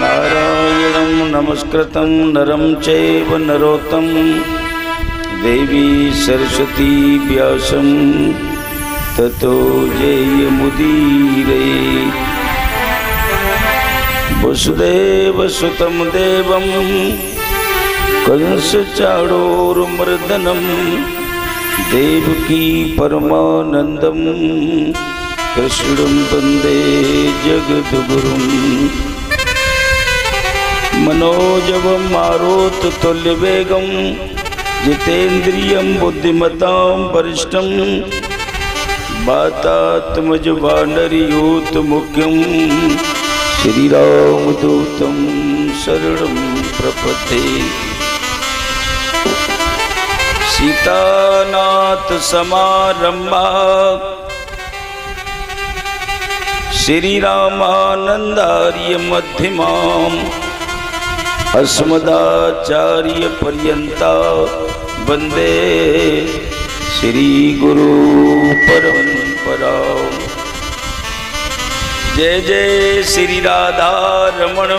नारायणं नमस्कृतं नरं चैव नरोत्तमं देवी सरस्वती व्यासं ततो जयमुदीरये। वसुदेवसुतं देवं कंसचाणूरमर्दनं देवकी परमानन्दं कृष्णं वन्दे जगद्गुरुं। मनोजवं मारुततुल्यवेगं जितेन्द्रियं बुद्धिमतां वरिष्ठं वातात्मजवानरयूतमुख्यं श्रीरामदूतं शरणं प्रपद्ये। सीतानाथ समारंभा श्रीरामानन्दार्य मध्यमाम् अस्मदाचार्य पर्यन्ता वन्दे श्रीगुरु परम्परा। जय जय श्री राधा रमण,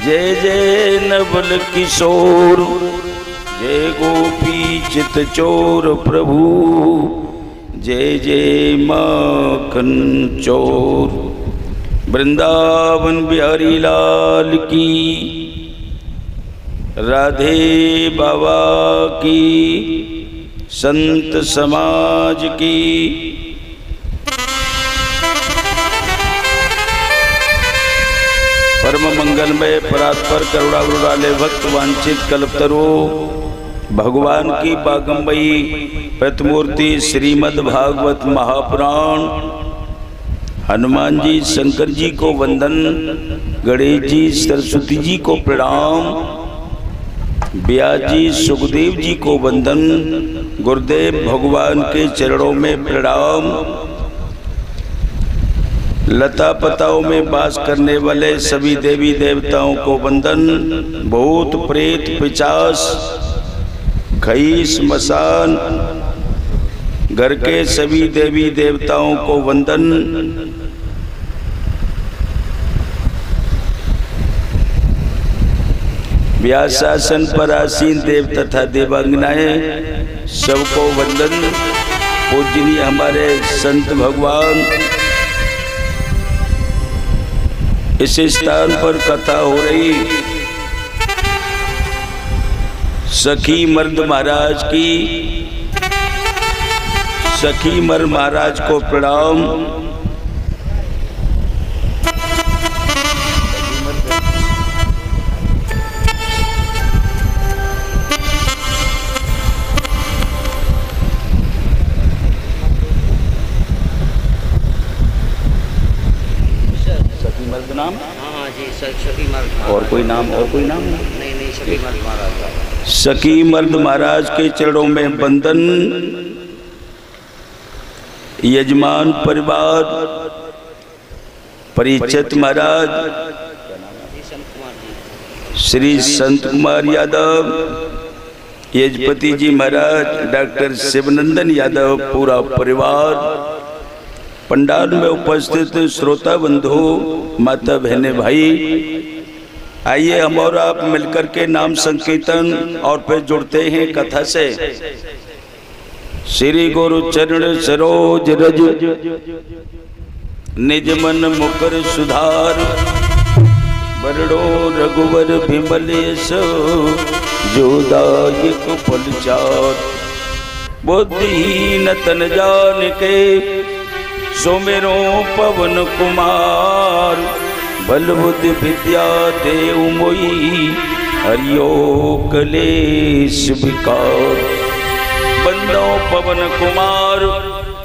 जय जय नवल किशोर, जय गोपी चित चोर प्रभु, जय जय माखन चोर। वृंदावन बिहारी लाल की, राधे बाबा की, संत समाज की। परम मंगलमय परात्पर करुणावरुणालय भक्त वांछित कल्पतरो भगवान की बागंबई प्रतिमूर्ति श्रीमद् भागवत महापुराण। हनुमान जी शंकर जी को वंदन, गणेश जी सरस्वती जी को प्रणाम, व्यास जी सुखदेव जी को वंदन, गुरुदेव भगवान के चरणों में प्रणाम। लता पताओं में वास करने वाले सभी देवी देवताओं को वंदन। भूत प्रेत पिशाच खई श्मशान घर के सभी देवी देवताओं को वंदन। व्यासासन पर आसीन देव तथा देवांगनाएं सबको वंदन। पूजनीय हमारे संत भगवान, इस स्थान पर कथा हो रही सखी मर्द महाराज की। सखी मर्द महाराज को प्रणाम। नाम? हाँ जी, सखी मर्द। और कोई नाम? और कोई नाम? नहीं, सखी मर्द महाराज। सखी मर्द महाराज के चरणों में वंदन। यजमान परिवार परिचित महाराज, श्री संत कुमार यादव, यजपति जी महाराज, डॉक्टर शिवनंदन यादव, पूरा परिवार, पंडाल में उपस्थित श्रोता बंधु, माता बहने भाई, आइए हम और आप मिलकर के नाम संकीर्तन और फिर जुड़ते हैं कथा से। श्री गुरु चरण सरोज रज, निज मन मुकर सुधार, बरड़ो रघुवर बिमल यशो, जो दायक फल चार। बुद्धिहीन तन जान के सुमिरो पवन कुमार, बल बुद्धि विद्या देव मोई, हरियो कलेश विकार। बंदो पवन कुमार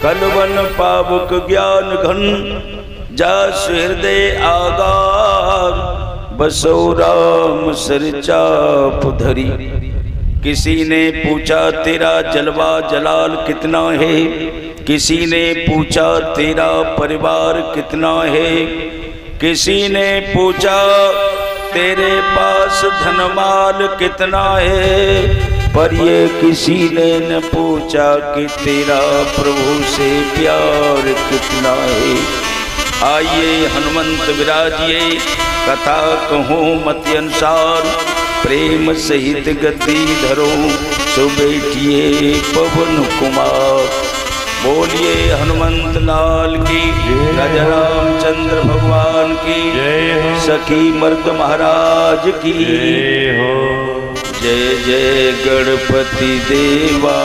कलवन पावक ज्ञान घन, जास हृदय आगार, बसो राम सरचाप धरी। किसी ने पूछा तेरा जलवा जलाल कितना है, किसी ने पूछा तेरा परिवार कितना है, किसी ने पूछा तेरे पास धनमाल कितना है, पर ये किसी ने न पूछा कि तेरा प्रभु से प्यार कितना है। आइए हनुमंत विराजिए, कथा कहूँ मति अनुसार, प्रेम सहित गति धरो, सो बैठिए पवन कुमार। बोलिए हनुमंत लाल की, राजा रामचंद्र भगवान की, सखी मर्द महाराज की हो। जय जय गणपति देवा,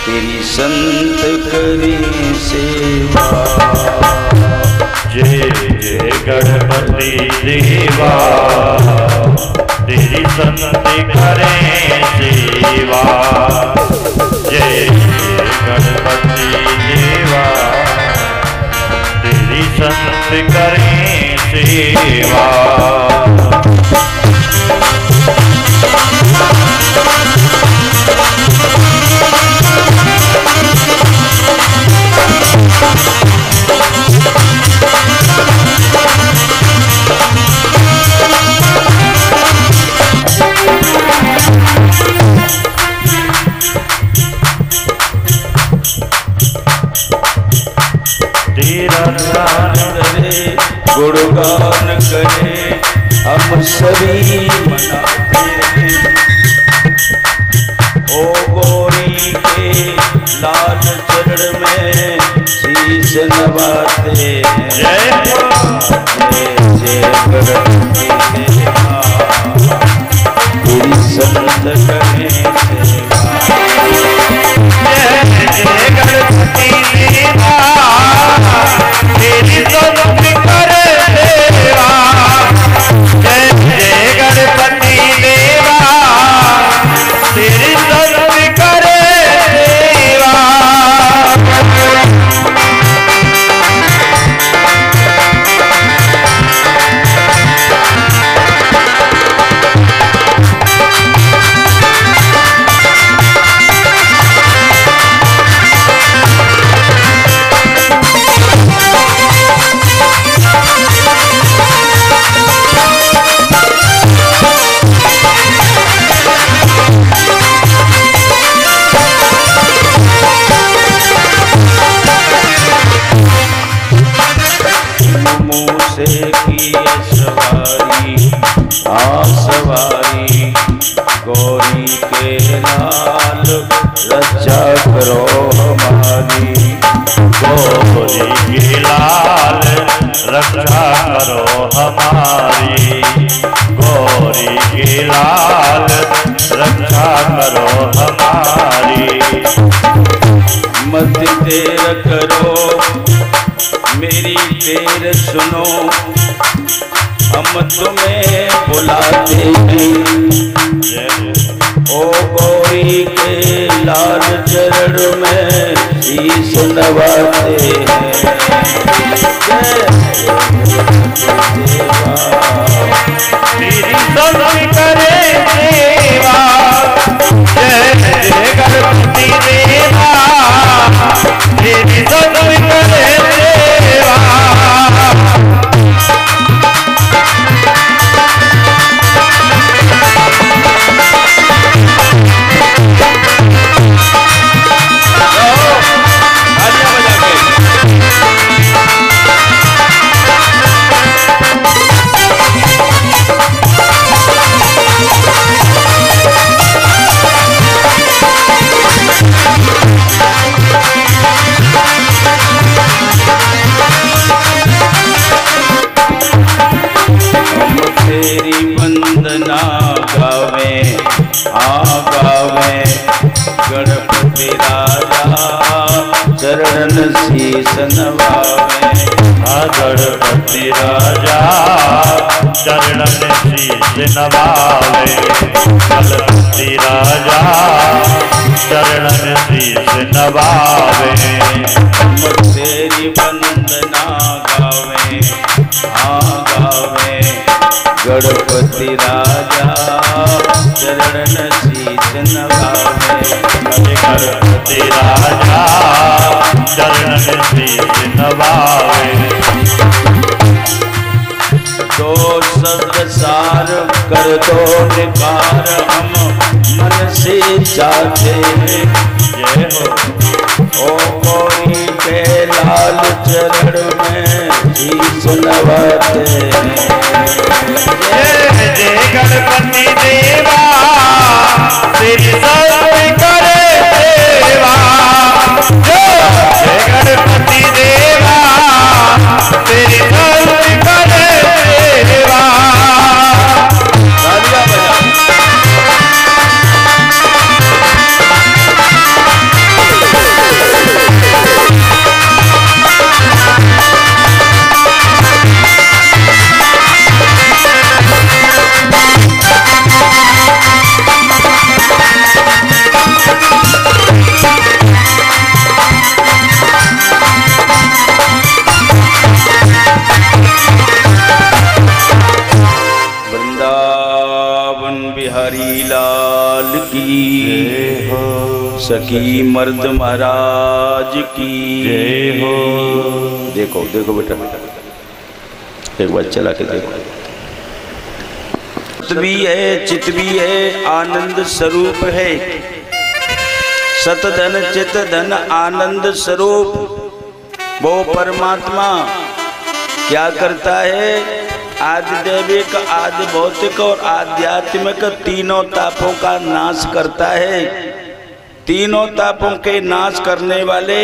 तेरी संत करी सेवा। जय जय गणपति देवा, तेरी संत करें सेवा। जय जय गणपति देवा, तेरी संत करें सेवा। गुणगान करे हम सभी मनाते हैं। ओ गौरी के लाल चरण में शीश नवाते हैं। जय जय गणपति देवा, तेरी संत करें सेवा। जय जय गणपति देवा, तेरी संत करे सेवा। जय जय गणपति देवा, तेरी संत करे सेवा। सवारी गौरी के लाल, रक्षा करो हमारी। गौरी के लाल, रक्षा करो हमारी। गौरी के लाल, रक्षा करो हमारी। मत देर करो मेरी देर सुनो, हम तुम्हें बुलाते हैं। ओ गौरी के लाल चरण में शीश नवाते हैं। तेरी संत करे सेवा। जय जय गणपति देवा, तेरी संत करे सेवा। गणपति राजा चरण शीश नवावे। गणपति राजा चरण शीश नवावे। गणपति राजा चरण शीश नवावे। तेरी वंदना गावे गावे। गणपति राजा चरण शीश नवावे। गणपति राजा चरण शीश नवावे। दो शब्द सार कर दो निकार, हम मन से चाहते हैं। जय हो ओ गौरी के लाल लाल चरण में शीश नवाते जय जय गणपति देवा तेरी सब करे सेवा। जय गणपति देवा तेरी सब करे सेवा। तालियां बजा। बिहारी लाल की हो, सखी मर्द महाराज की जय हो। देखो देखो बेटा, एक बार चला के देखो। चित भी है, चित भी है, आनंद स्वरूप है। सत धन चित धन आनंद स्वरूप वो परमात्मा क्या करता है? आदि दैविक, आदि भौतिक और आध्यात्मिक तीनों तापों का नाश करता है। तीनों तापों के नाश करने वाले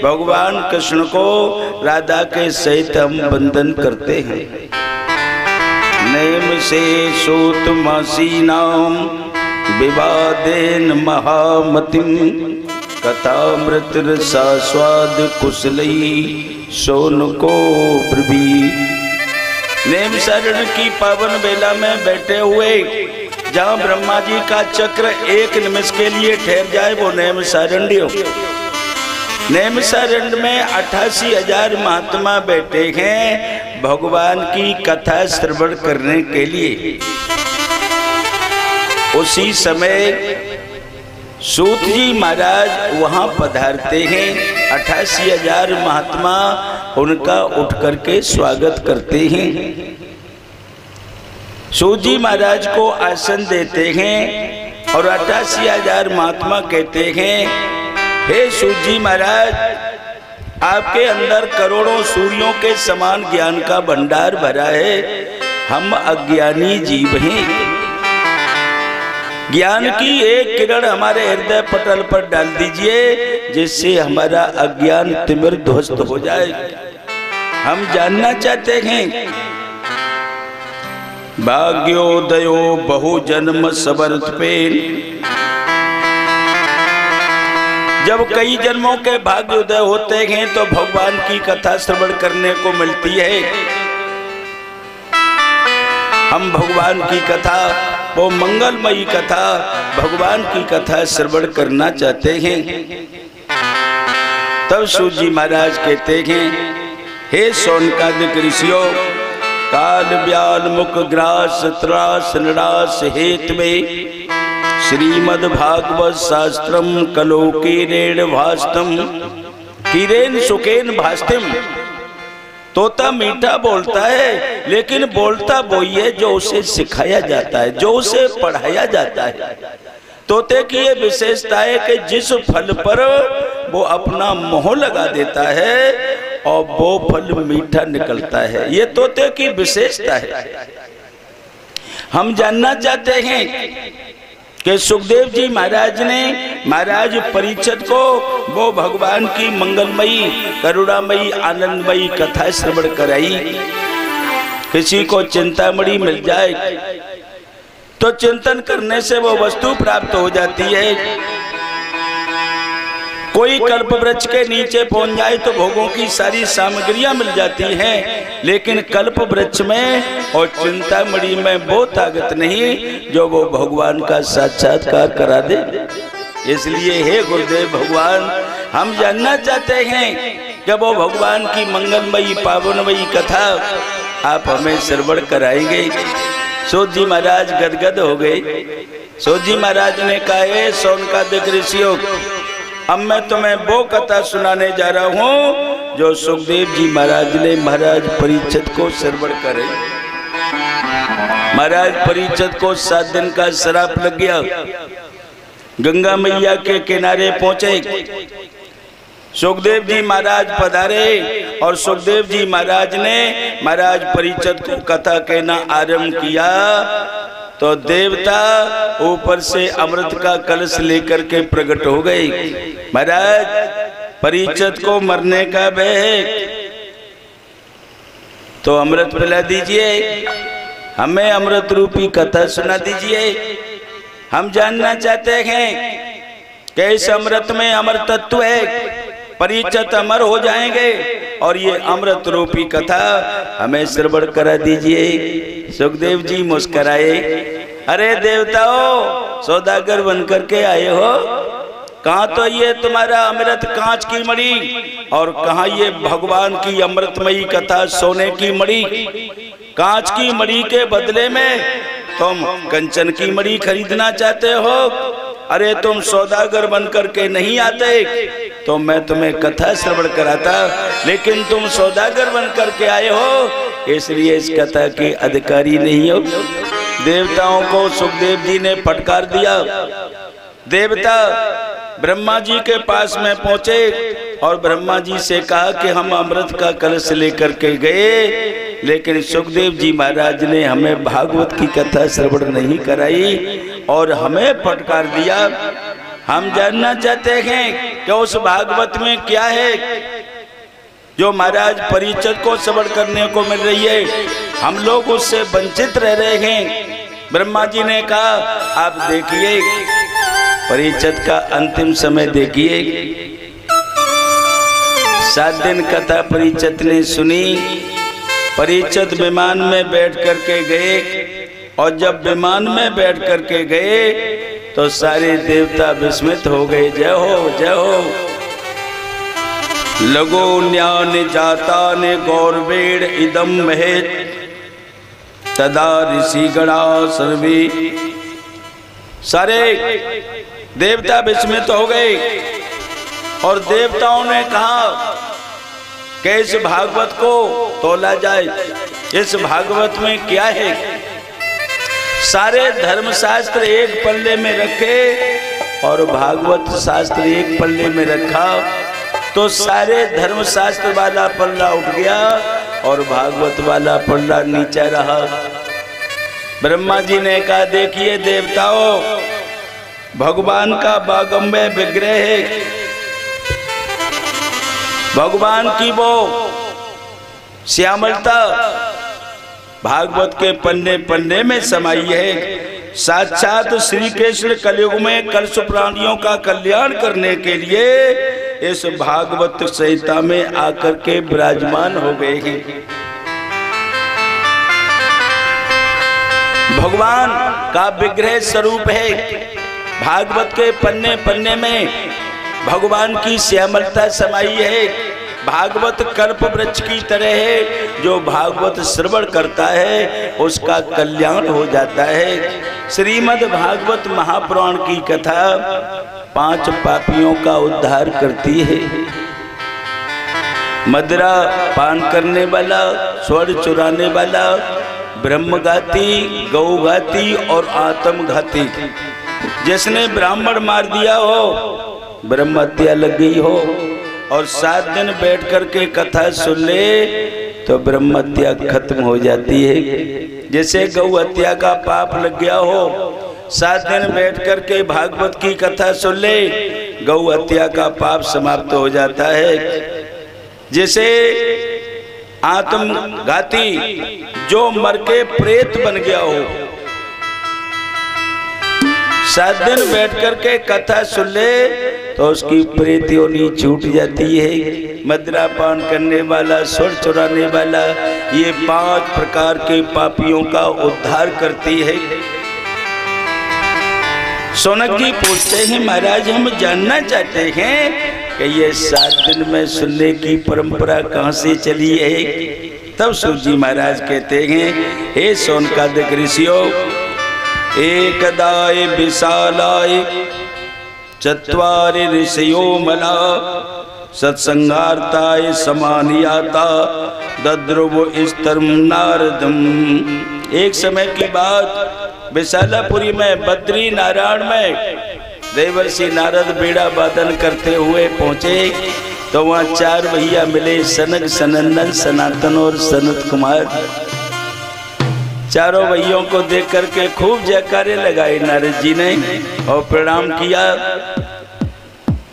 भगवान कृष्ण को राधा के सहित हम वंदन करते हैं। नेम से सूत मासी नाम विवादेन महामतिम कथामृत रसास्वाद कुशलई सोन को प्रभी। नेम शरण की पावन बेला में बैठे हुए जहाँ ब्रह्मा जी का चक्र एक निमिष के लिए ठहर जाए वो नेम सारण्य हो। नेम सारण्य में 88,000 महात्मा बैठे हैं भगवान की कथा श्रवण करने के लिए। उसी समय सूत जी महाराज वहां पधारते हैं। 88,000 महात्मा उनका उठ करके स्वागत करते हैं। सूत जी महाराज को आसन देते हैं और 88,000 महात्मा कहते हैं, हे सूत जी महाराज, आपके अंदर करोड़ों सूर्यों के समान ज्ञान का भंडार भरा है। हम अज्ञानी जीव हैं। ज्ञान की एक किरण हमारे हृदय पटल पर डाल दीजिए जिससे हमारा अज्ञान तिमिर ध्वस्त हो जाए। हम जानना चाहते हैं भाग्योदयो बहु जन्म समर्थ पे। जब कई जन्मों के भाग्योदय होते हैं तो भगवान की कथा श्रवण करने को मिलती है। हम भगवान की कथा, वो मंगलमयी कथा, भगवान की कथा श्रवण करना चाहते हैं। तब सूत जी महाराज कहते हैं, हे शौनकादिक ऋषियों, काल व्याल मुख ग्रास त्रास निरास हेत में श्रीमद् भागवत शास्त्रम कलो कीरेण भास्तम कीरेन सुकेन भास्तिम। तोता मीठा बोलता है लेकिन बोलता वही है जो उसे सिखाया जाता है, जो उसे पढ़ाया जाता है। तोते की ये विशेषता है कि जिस फल पर वो अपना मोह लगा देता है और वो फल मीठा निकलता है। ये तोते की विशेषता है। हम जानना चाहते हैं कि सुखदेव जी महाराज ने महाराज परीक्षित को वो भगवान की मंगलमयी, करुणामयी, आनंदमयी कथा श्रवण कराई। किसी को चिंतामणि मिल जाए तो चिंतन करने से वो वस्तु प्राप्त हो जाती है। कोई कल्प वृक्ष के नीचे पहुंच जाए तो भोगों की सारी सामग्रियां मिल जाती हैं, लेकिन कल्प वृक्ष में और चिंतामणि में वो ताकत नहीं जो वो भगवान का साक्षात्कार करा दे। इसलिए हे गुरुदेव भगवान, हम जानना चाहते हैं कि वो भगवान की मंगलमयी पावनमयी कथा आप हमें श्रवण कराएंगे। सूत जी महाराज गदगद हो गए। सूत जी महाराज ने कहा, शौनकादिक ऋषियों, अब मैं तुम्हें वो कथा सुनाने जा रहा हूँ जो सुखदेव जी महाराज ने महाराज परीक्षित को श्रवण करे। महाराज परीक्षित को 7 दिन का श्राप लग गया। गंगा मैया के किनारे पहुंचे। सुखदेव जी महाराज पधारे और सुखदेव जी महाराज ने महाराज परीक्षित को कथा कहना आरंभ किया तो देवता ऊपर से अमृत का कलश लेकर के प्रकट हो गए। महाराज परीक्षित को मरने का भय है तो अमृत पिला दीजिए, हमें अमृत रूपी कथा सुना दीजिए। हम जानना चाहते हैं कि इस अमृत में अमर तत्व है, परीक्षित अमर हो जाएंगे और ये अमृत रूपी कथा हमें श्रवण करा दीजिए। सुखदेव जी मुस्कुराए, अरे देवताओं सौदागर बनकर के आए हो, कहाँ तो ये तुम्हारा अमृत कांच की मणि और कहाँ ये भगवान की अमृतमयी कथा सोने की मणि। कांच की मणि के बदले में तुम कंचन की मणि खरीदना चाहते हो। अरे तुम सौदागर बनकर के नहीं आते तो मैं तुम्हें कथा श्रवण कराता, लेकिन तुम सौदागर बनकर के आए हो इसलिए इस कथा के अधिकारी नहीं हो। देवताओं को सुखदेव जी ने फटकार दिया। देवता ब्रह्मा जी के पास में पहुंचे और ब्रह्मा जी से कहा कि हम अमृत का कलश लेकर के गए, लेकिन सुखदेव जी महाराज ने हमें भागवत की कथा श्रवण नहीं कराई और हमें फटकार दिया। हम जानना चाहते हैं कि उस भागवत में क्या है जो महाराज परीक्षित को श्रवण करने को मिल रही है, हम लोग उससे वंचित रह रहे हैं। ब्रह्मा जी ने कहा आप देखिए परीक्षित का अंतिम समय देखिए। 7 दिन कथा परीक्षित ने सुनी। परीक्षित विमान में बैठ करके गए और जब विमान में बैठ करके गए तो सारे देवता विस्मित हो गए। जय हो जय हो। लगो न्यान जाता ने गौरवेण इदम महेत तदा ऋषि गणा सर्वे। सारे देवता विस्मित हो गए और देवताओं ने कहा कि इस भागवत को तोला जाए, इस भागवत में क्या है। सारे धर्मशास्त्र एक पल्ले में रखे और भागवत शास्त्र एक पल्ले में रखा तो सारे धर्मशास्त्र वाला पल्ला उठ गया और भागवत वाला पल्ला नीचे रहा। ब्रह्मा जी ने कहा देखिए देवताओं, भगवान का बागंबे विग्रह है, भगवान की वो श्यामलता भागवत के पन्ने पन्ने में समाई है। साक्षात श्री कृष्ण कलयुग में कलश प्राणियों का कल्याण करने के लिए इस भागवत संहिता में आकर के विराजमान हो गए हैं। भगवान का विग्रह स्वरूप है। भागवत के पन्ने पन्ने में भगवान की श्यामलता समाई है। भागवत कल्प वृक्ष की तरह है, जो भागवत श्रवण करता है उसका कल्याण हो जाता है। श्रीमद् भागवत महापुराण की कथा 5 पापियों का उद्धार करती है। मदिरा पान करने वाला, स्वर्ण चुराने वाला, ब्रह्मघाती, गौघाती और आत्मघाती, जिसने ब्राह्मण मार दिया हो, ब्रह्म हत्या लग गई हो और 7 दिन बैठ करके कथा सुन ले तो ब्रह्म हत्या खत्म हो जाती है। जैसे गौ हत्या का पाप लग गया हो, 7 दिन बैठ करके भागवत की कथा सुन ले, गौ हत्या का पाप समाप्त हो जाता है। जैसे आत्मघाती जो मर के प्रेत बन गया हो, 7 दिन बैठ करके कथा सुन ले तो उसकी प्रेत योनि छूट जाती है। मदिरा पान करने वाला, स्वर्ण चुराने वाला, ये 5 प्रकार के पापियों का उद्धार करती है। सोनक जी पूछते हैं महाराज हम जानना चाहते हैं कि ये 7 दिन में सुनने की परंपरा कहाँ से चली है। तब सूत जी महाराज कहते हैं हे सोनकादिक ऋषियों, एकदाय विशालाय चत्वारि ऋषयो मला सत्संगार्ताय समानियाता दद्रुव स्तरम नारदम। एक समय की बात विशालापुरी में बद्री नारायण में देवर्षि नारद बीड़ा वादन करते हुए पहुंचे तो वहाँ 4 भैया मिले, सनक, सनंदन, सनातन और सनत कुमार। चारों भैयों को देख करके खूब जयकारे लगाए नारद जी ने और प्रणाम किया।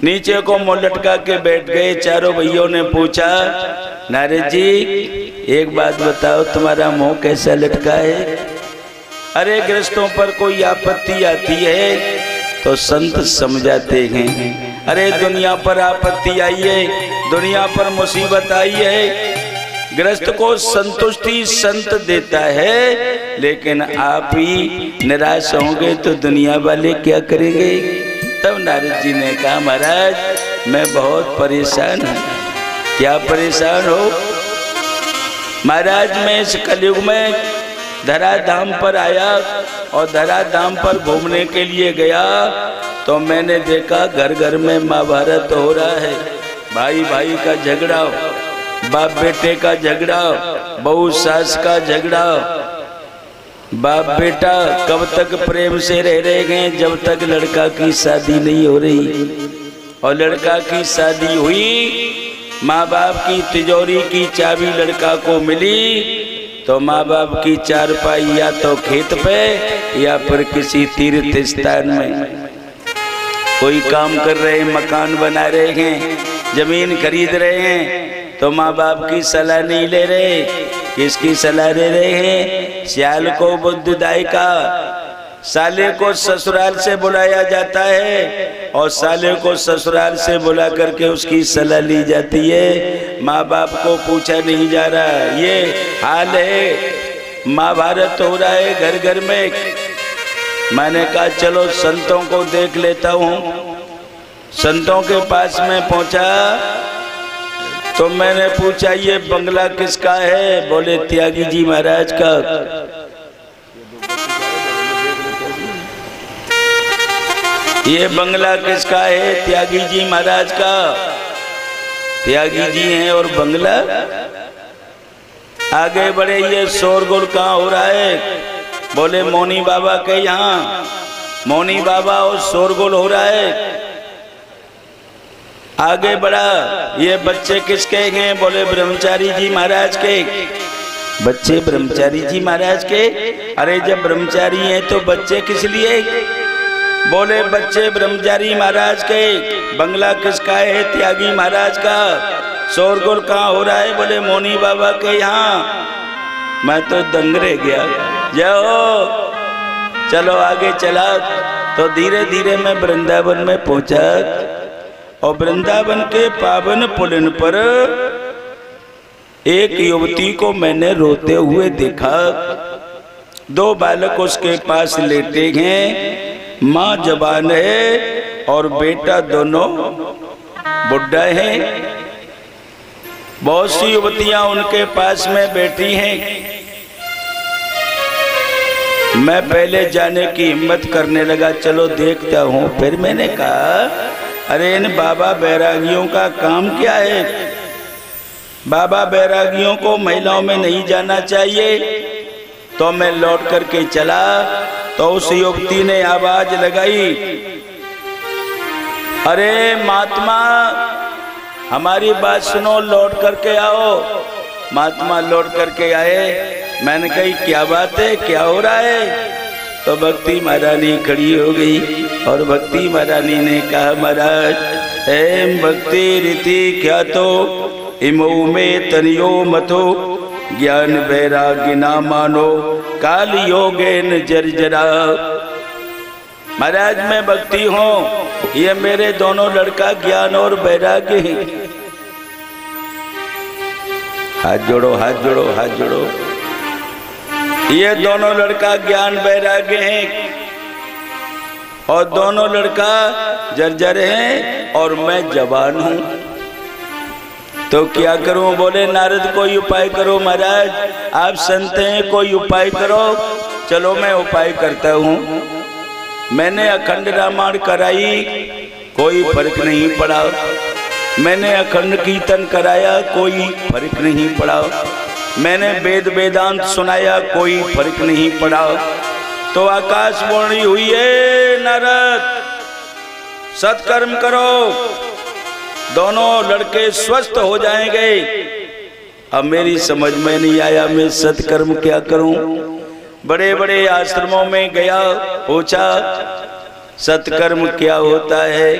नीचे को मुंह लटका के बैठ गए। चारों भैयों ने पूछा, नारद जी एक बात बताओ, तुम्हारा मुंह कैसा लटका है? अरे गृहस्थों पर कोई आपत्ति आती है तो संत समझाते हैं। अरे दुनिया पर आपत्ति आई है, दुनिया पर मुसीबत आई है, गृहस्थ को संतुष्टि संत देता है, लेकिन आप ही निराश होंगे तो दुनिया वाले क्या करेंगे? तब नारद जी ने कहा, महाराज मैं बहुत परेशान हूँ। क्या परेशान हो? महाराज मैं इस कलयुग में धरा धाम पर आया और धरा धाम पर घूमने के लिए गया तो मैंने देखा घर घर में महाभारत हो रहा है। भाई भाई का झगड़ा, बाप बेटे का झगड़ा, बहू सास का झगड़ा। बाप बेटा कब तक प्रेम से रह गए जब तक लड़का की शादी नहीं हो रही, और लड़का की शादी हुई, माँ बाप की तिजोरी की चाबी लड़का को मिली तो माँ बाप की चारपाई या तो खेत पे या फिर किसी तीर्थ स्थान में। कोई काम कर रहे हैं, मकान बना रहे हैं, जमीन खरीद रहे हैं तो माँ बाप की सलाह नहीं ले रहे, किसकी सलाह ले रहे हैं? सियाल को बुद्धदाई का। साले को ससुराल से बुलाया जाता है और साले को ससुराल से बुला करके उसकी सलाह ली जाती है, माँ बाप को पूछा नहीं जा रहा। ये हाल है, महाभारत हो रहा है घर घर में। मैंने कहा चलो संतों को देख लेता हूँ। संतों के पास में पहुँचा तो मैंने पूछा, ये बंगला किसका है? बोले त्यागी जी महाराज का। ये बंगला किसका है? त्यागी जी महाराज का। त्यागी जी हैं और बंगला। आगे बढ़े, ये शोरगुल कहाँ हो रहा है? बोले मौनी बाबा के यहाँ। मौनी बाबा और शोरगुल हो रहा है। आगे बढ़ा, ये बच्चे किसके हैं? बोले ब्रह्मचारी जी महाराज के। बच्चे ब्रह्मचारी जी महाराज के? अरे जब ब्रह्मचारी हैं तो बच्चे किस लिए? बोले बच्चे ब्रह्मचारी महाराज के। बंगला किसका है? त्यागी महाराज का। शोरगुल कहाँ हो रहा है? बोले मौनी बाबा के यहाँ। मैं तो दंग रह गया। जाओ चलो आगे चला तो धीरे धीरे मैं वृंदावन में पहुंचा और वृंदावन के पावन पुलिन पर एक युवती को मैंने रोते हुए देखा। 2 बालक उसके पास लेटे हैं, माँ जवान है और बेटा दोनों बुढ़ा है। बहुत सी युवतियां उनके पास में बैठी हैं। मैं पहले जाने की हिम्मत करने लगा, चलो देखता हूँ। फिर मैंने कहा, अरे इन बाबा बैरागियों का काम क्या है? बाबा बैरागियों को महिलाओं में नहीं जाना चाहिए। तो मैं लौट करके चला तो उस युवती ने आवाज लगाई, अरे महात्मा हमारी बात सुनो, लौट करके आओ। महात्मा लौट करके आए। मैंने कही क्या बात है, क्या हो रहा है? तो भक्ति महारानी खड़ी हो गई और भक्ति महारानी ने कहा, महाराज एम भक्ति रीति क्या तो इमो में तनियो मतो, ज्ञान वैराग्य ना मानो, काल योगेन जर्जरा। महाराज मैं भक्ति हूँ, ये मेरे दोनों लड़का ज्ञान और वैराग्य हैं। हाथ जोड़ो, हाथ जोड़ो, हाथ जोड़ो। ये दोनों लड़का ज्ञान वैराग्य हैं और दोनों लड़का जर्जर हैं और मैं जवान हूँ। तो क्या करूं? बोले नारद कोई उपाय करो। महाराज आप संत हैं, कोई उपाय करो। चलो मैं उपाय करता हूँ। मैंने अखंड रामायण कराई, कोई फर्क नहीं पड़ा। मैंने अखंड कीर्तन कराया, कोई फर्क नहीं पड़ा। मैंने वेद वेदांत सुनाया, कोई फर्क नहीं पड़ा। तो आकाशवाणी हुई है, नारद सत्कर्म करो। दोनों लड़के स्वस्थ हो जाएंगे। अब मेरी समझ में नहीं आया मैं सत्कर्म क्या करूं। बड़े बड़े आश्रमों में गया, पूछा सत्कर्म क्या होता है।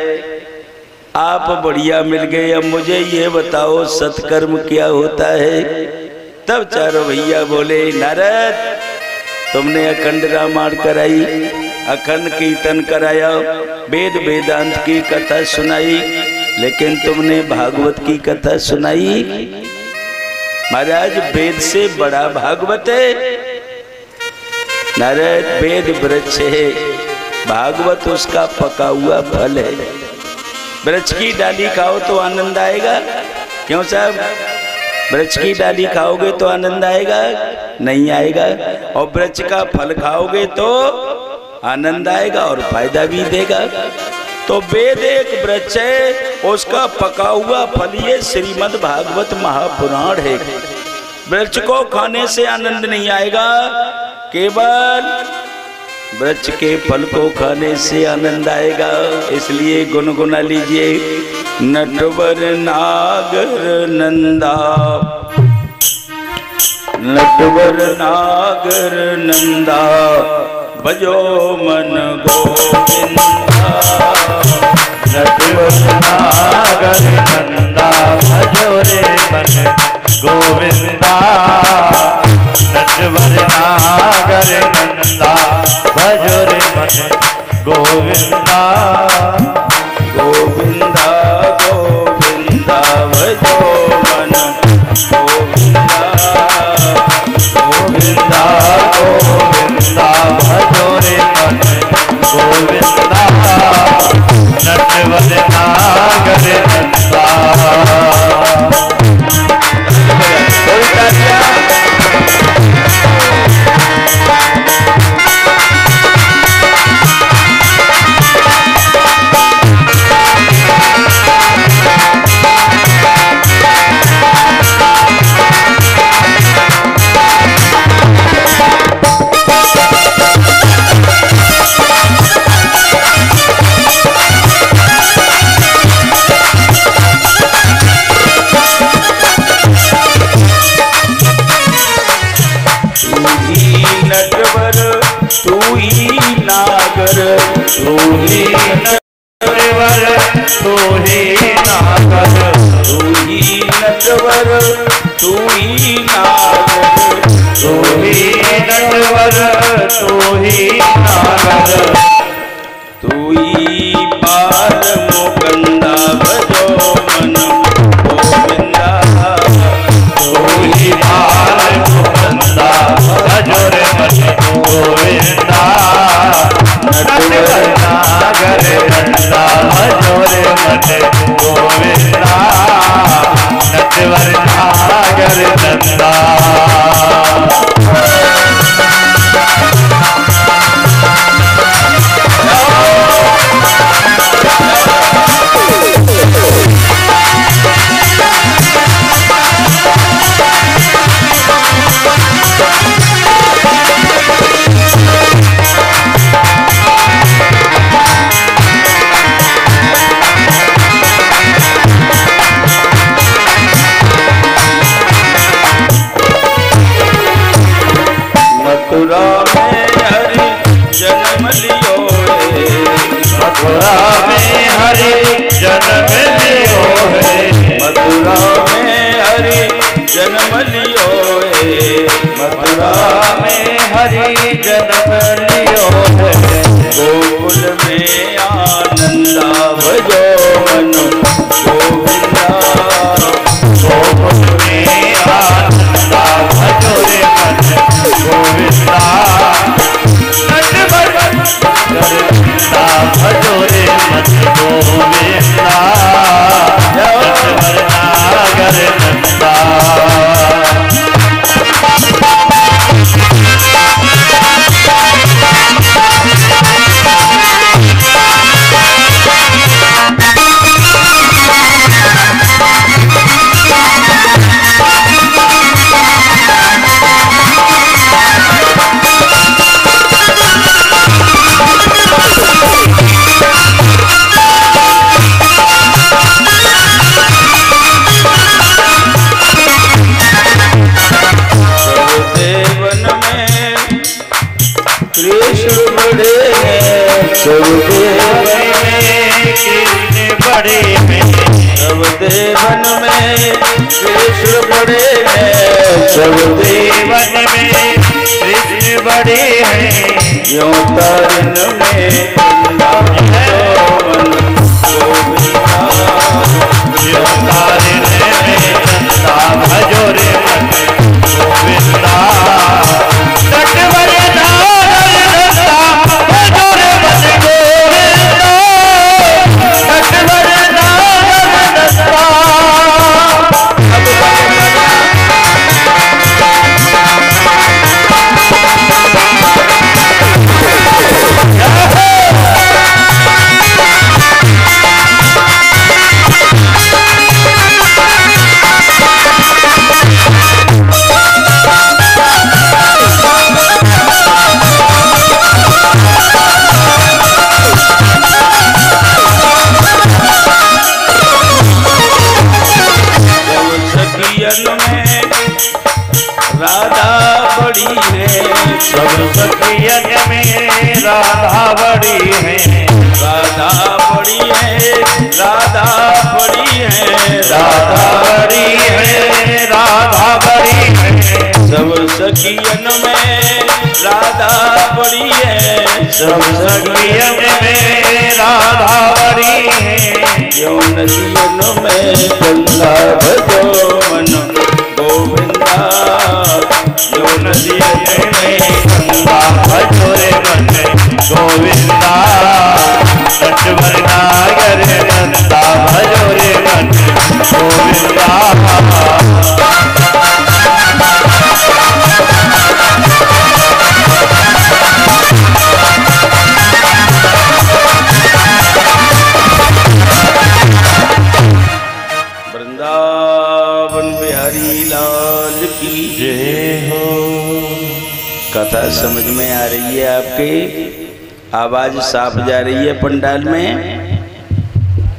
आप बढ़िया मिल गए, अब मुझे ये बताओ सत्कर्म क्या होता है। तब चारों भैया बोले, नारद तुमने अखंड रामायण कराई, अखंड कीर्तन कराया, वेद वेदांत की कथा सुनाई, लेकिन तुमने भागवत की कथा सुनाई। महाराज वेद से बड़ा भागवत है। नारद वेद वृक्ष है, भागवत उसका पका हुआ फल है। वृक्ष की डाली खाओ तो आनंद आएगा। क्यों साहब, वृक्ष की डाली खाओगे तो आनंद आएगा? नहीं आएगा। और वृक्ष का फल खाओगे तो आनंद आएगा और फायदा भी देगा। तो वेद एक वृक्ष है, उसका पका हुआ फल ये श्रीमद् भागवत महापुराण है। वृक्ष को खाने से आनंद नहीं आएगा, केवल वृक्ष के फल को खाने से आनंद आएगा। इसलिए गुनगुना लीजिए, नटवर नागर नंदा, नटवर नागर नंदा, भजो मन गोविंदा। नटवर नागर नंदा, भजो रे मन गोविंदा। नटवर नागर नंदा, भजो रे मन गोविंदा। गोविंदा गोविंदा भजो मन गोविंदा। गोविंदा गोविंदा भजो रे मन गोविंदा। नटवर नागर नंदा। तू ही नटवर, तू ही नागर, तू ही नटवर, तू ही नागर, तू ही नटवर, तू ही नागर, तू ही बाल मुकंदा भजो मन गोविंदा। तू ही बाल मुकंदा भजो रे मन गोविंदा। नटवर नागर नंदा भजो रे मन गोविंदा। नटवर नागर नंदा। मथुरा में हरि जन्म लियो है, मथुरा में हरि जन्म लियो है। मथुरा में हरि जन्म लियो है, मथुरा में हरि जन्म लियो है। गोकुल में आनंदा भजो मन गोविंदा। गोकुल में आनंदा भजो रे मन गोविंदा। नटवर नंदा भजो रे मन गोविंदा। नटवर नागर नंदा। कृष्ण बड़े हैं सब देवन में, कृष्ण बड़े हैं सब देवन में, कृष्ण बड़े हैं सब देवन में, कृष्ण बड़े हैं यों तारण में वृंदावन गोविंदा, यों तारण में चंदा भजो रे मन गोविंदा, नटवर नारायण नंदा भजो रे मन गोविंदा, नटवर नारायण नंदा। सब सखियन में राधा बड़ी है, राधा बड़ी है, राधा बड़ी है, राधा बड़ी है, राधा बड़ी है, सब सखियन में राधा बड़ी है, सब सखियन में राधा बड़ी है, क्यों नदियन में गंगा भजो मन गोविंदा, क्यों नदियन में गंगा भजो रे मन गोविंदा, नटवर नागर नंदा भजो रे मन गोविंदा। वृंदावन बिहारी लाल की जय हो। कथा समझ में आ रही है आपके? आवाज साफ जा रही है पंडाल में?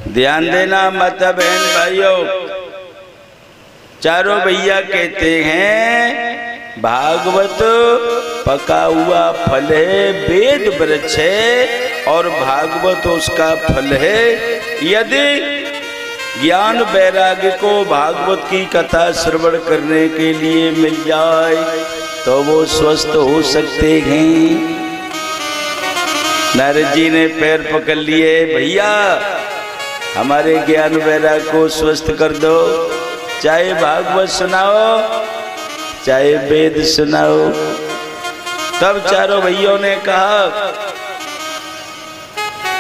ध्यान देना माता बहन भाइयों, चारों भैया कहते हैं भागवत पका हुआ फल है, वेद वृक्ष है और भागवत उसका फल है। यदि ज्ञान वैराग्य को भागवत की कथा श्रवण करने के लिए मिल जाए तो वो स्वस्थ हो सकते हैं। नारद जी ने पैर पकड़ लिए, भैया हमारे ज्ञान वैराग्य को स्वस्थ कर दो, चाहे भागवत सुनाओ चाहे वेद सुनाओ। तब चारों भैयों ने कहा,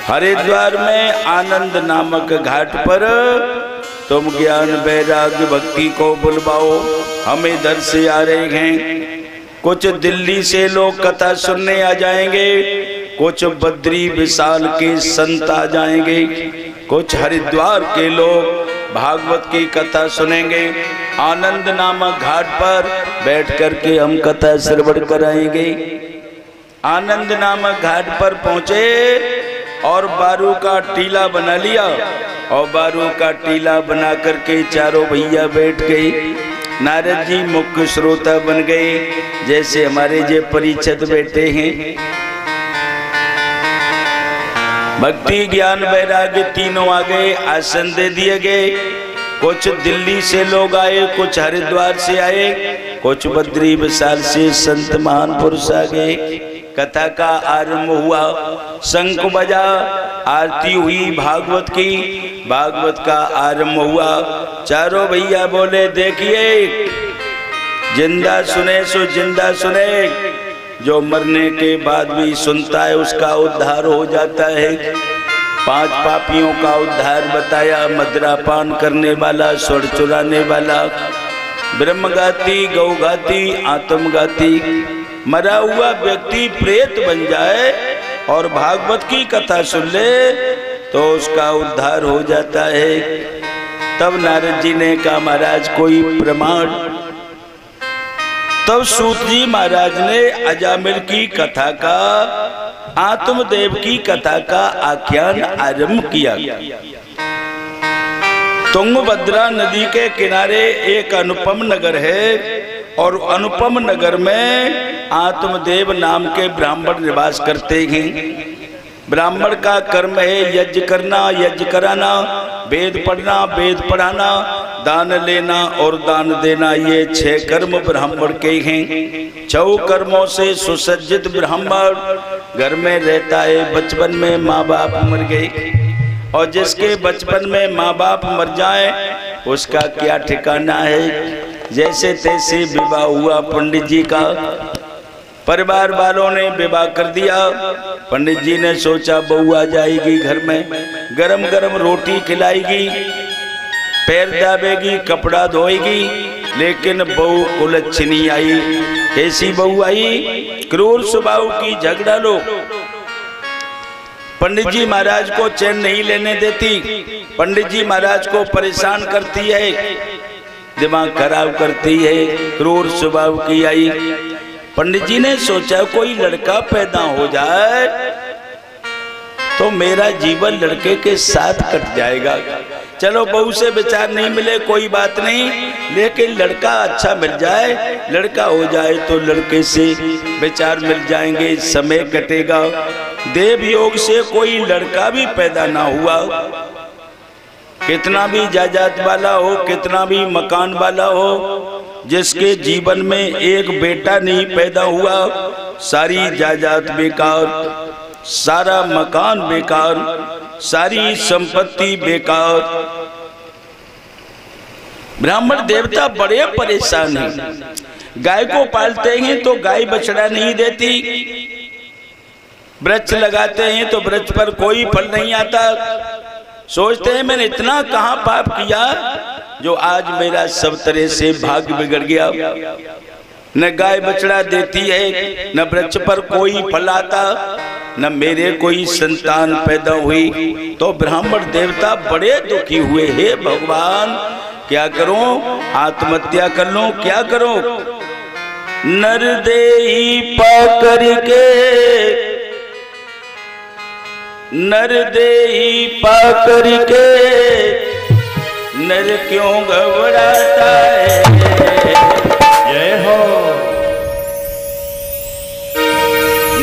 हरिद्वार में आनंद नामक घाट पर तुम ज्ञान वैराग्य भक्ति को बुलवाओ, हम इधर से आ रहे हैं। कुछ दिल्ली से लोग कथा सुनने आ जाएंगे, कुछ बद्री विशाल के संत आ जाएंगे, कुछ हरिद्वार के लोग भागवत की कथा सुनेंगे। आनंद नामक घाट पर बैठ करके हम कथा श्रवण कराएंगे। आनंद नामक घाट पर पहुंचे और बारू का टीला बना लिया और बारू का टीला बना करके चारों भैया बैठ गए। नारद जी मुख्य श्रोता बन गए, जैसे हमारे जे परिचित बैठे हैं। भक्ति ज्ञान वैराग्य तीनों आ गए, आसन दे दिए गए। कुछ दिल्ली से लोग आए, कुछ हरिद्वार से आए, कुछ बद्री विशाल से संत महान पुरुष आ गए। कथा का आरंभ हुआ, शंख बजा, आरती हुई भागवत की, भागवत का आरंभ हुआ। चारों भैया बोले, देखिए जिंदा सुने सो जिंदा सुने, जो मरने के बाद भी सुनता है उसका उद्धार हो जाता है। 5 पापियों का उद्धार बताया, मदिरापान करने वाला, स्वर चुराने वाला, ब्रह्मघाती, गौघाती, आत्मघाती। मरा हुआ व्यक्ति प्रेत बन जाए और भागवत की कथा सुन ले तो उसका उद्धार हो जाता है। तब नारद जी ने कहा, महाराज कोई प्रमाण? तब सूत जी महाराज ने अजामिल की कथा का, आत्मदेव की कथा का आख्यान आरंभ किया। तुंगभद्रा नदी के किनारे एक अनुपम नगर है और अनुपम नगर में आत्मदेव नाम के ब्राह्मण निवास करते हैं। ब्राह्मण का कर्म है यज्ञ करना, यज्ञ कराना, वेद पढ़ना, वेद पढ़ाना, दान लेना और दान देना। ये 6 कर्म ब्राह्मण के हैं। 4 कर्मों से सुसज्जित ब्राह्मण घर में रहता है। बचपन में माँ बाप मर गए और जिसके बचपन में माँ बाप मर जाए उसका क्या ठिकाना है। जैसे तैसे विवाह हुआ पंडित जी का, परिवार वालों ने विवाह कर दिया। पंडित जी ने सोचा बहू आ जाएगी घर में, गरम गरम रोटी खिलाएगी, पैर दाबेगी, कपड़ा धोएगी, लेकिन बहू कुलच्छनी आई। कैसी बहू आई? क्रूर स्वभाव की, झगड़ा लो। पंडित जी महाराज को चैन नहीं लेने देती, पंडित जी महाराज को परेशान करती है, दिमाग खराब करती है, क्रूर स्वभाव की आई। पंडित जी ने सोचा कोई लड़का पैदा हो जाए तो मेरा जीवन लड़के के साथ कट जाएगा। चलो बहू से विचार नहीं मिले कोई बात नहीं, लेकिन लड़का अच्छा मिल जाए, लड़का हो जाए तो लड़के से विचार मिल जाएंगे, समय कटेगा। देव योग से कोई लड़का भी पैदा ना हुआ। कितना भी जायदाद वाला हो, कितना भी मकान वाला हो, जिसके जीवन में एक बेटा नहीं पैदा हुआ, सारी जायदाद बेकार, सारा मकान बेकार, सारी संपत्ति बेकार। ब्राह्मण देवता बड़े परेशान हैं। गाय को पालते हैं तो गाय बछड़ा नहीं देती, वृक्ष लगाते हैं तो वृक्ष पर कोई फल नहीं आता। सोचते हैं मैंने इतना कहाँ पाप किया जो आज मेरा सब तरह से भाग्य बिगड़ गया। न गाय बछड़ा देती है, न वृक्ष पर कोई फल आता, न मेरे कोई संतान पैदा हुई। तो ब्राह्मण देवता बड़े दुखी हुए। हे भगवान क्या करूं? आत्महत्या कर लूं? क्या करूं? नर देही पाकर के, नर देही पाकर के, नर क्यों घबराता है? जय हो।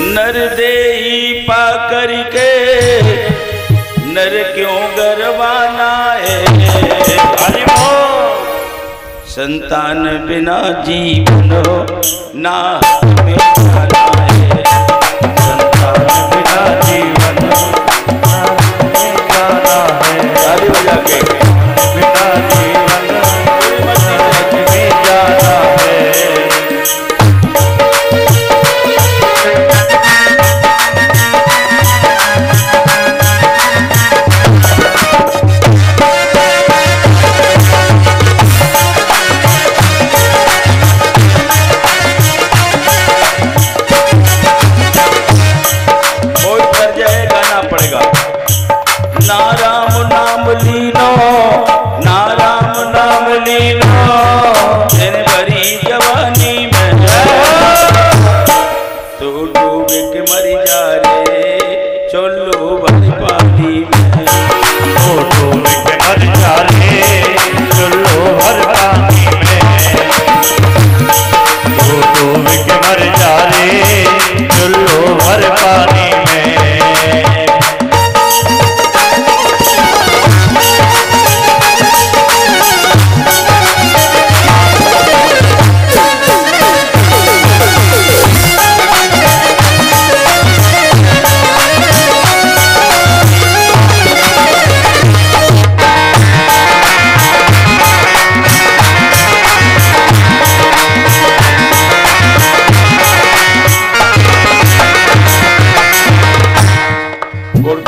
नर देही पाकर के, नर क्यों गरवाना है? हरि बोल। संतान बिना जीवन ना हमें जाना है। संतान बिना जीवन ना हमें जाना है। ताली बजा के बिना जीवन में जाना है। ना राम नाम लीनो, ना राम नाम लीनो, तेरे भरी जवानी में तू डूब के मर जा रे, चोलो भर पानी में। तू डूब के मर जा रे, चोलो भर पानी में। तू डूब के मर जा रे, चोलो भर पानी में।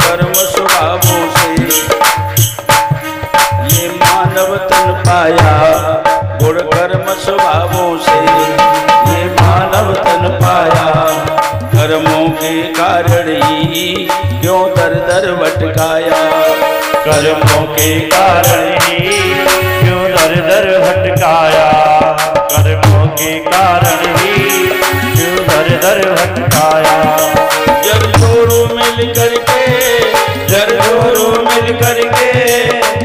कर्म स्वभावों से ये मानव तन पाया, गुण कर्म स्वभावों से ये मानव तन पाया। कर्मों के कारण ही क्यों दर दर भटकाया? कर्मों के कारण ही क्यों दर दर भटकाया? कर्मों के कारण ही क्यों दर दर भटकाया? जर जोरू मिल करके, जर जोरू मिल करके,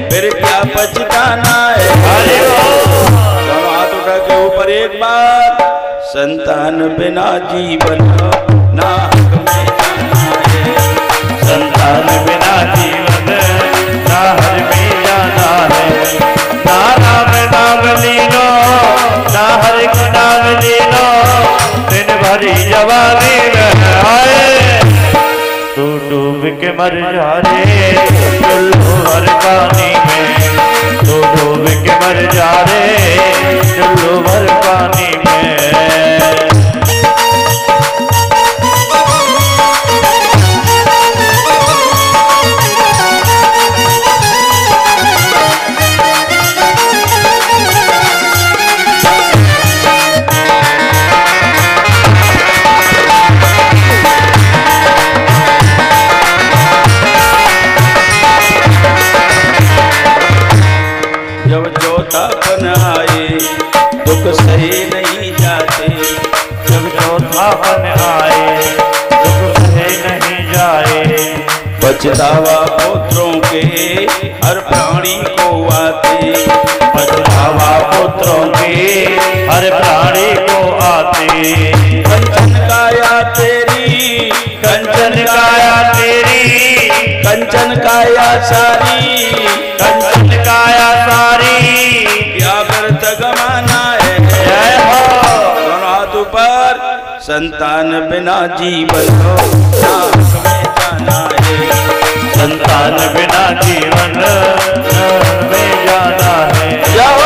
फिर क्या पछताना है? हरि बोल। हाथ उठा के ऊपर एक बार संतान बिना जीवन नाहक में जाना है। संतान बिना जीवन नाहक में जाना है। ना राम नाम लीनो ना हरि को नाम लीनो, दिन भरी जवानी में आए तू डूब के मर जा रे चुल्लू भर पानी में। तू डूब के मर जा रे चुल्लू भर पानी में। जब चौथापन आए दुख सहे नहीं जाते। जब चौथापन आए दुख सहे नहीं जाए। पछतावा पुत्रों के हर प्राणी को आते। पछतावा पुत्रों के हर प्राणी को आते। कंचन काया तेरी, कंचन काया तेरी, कंचन काया सारी, कंचन काया सारी, क्या व्रत गमाना है। जय हो दोनों हाथ ऊपर। संतान बिना जीवन नाहक में जाना है। संतान बिना जीवन में जाना है। जाओ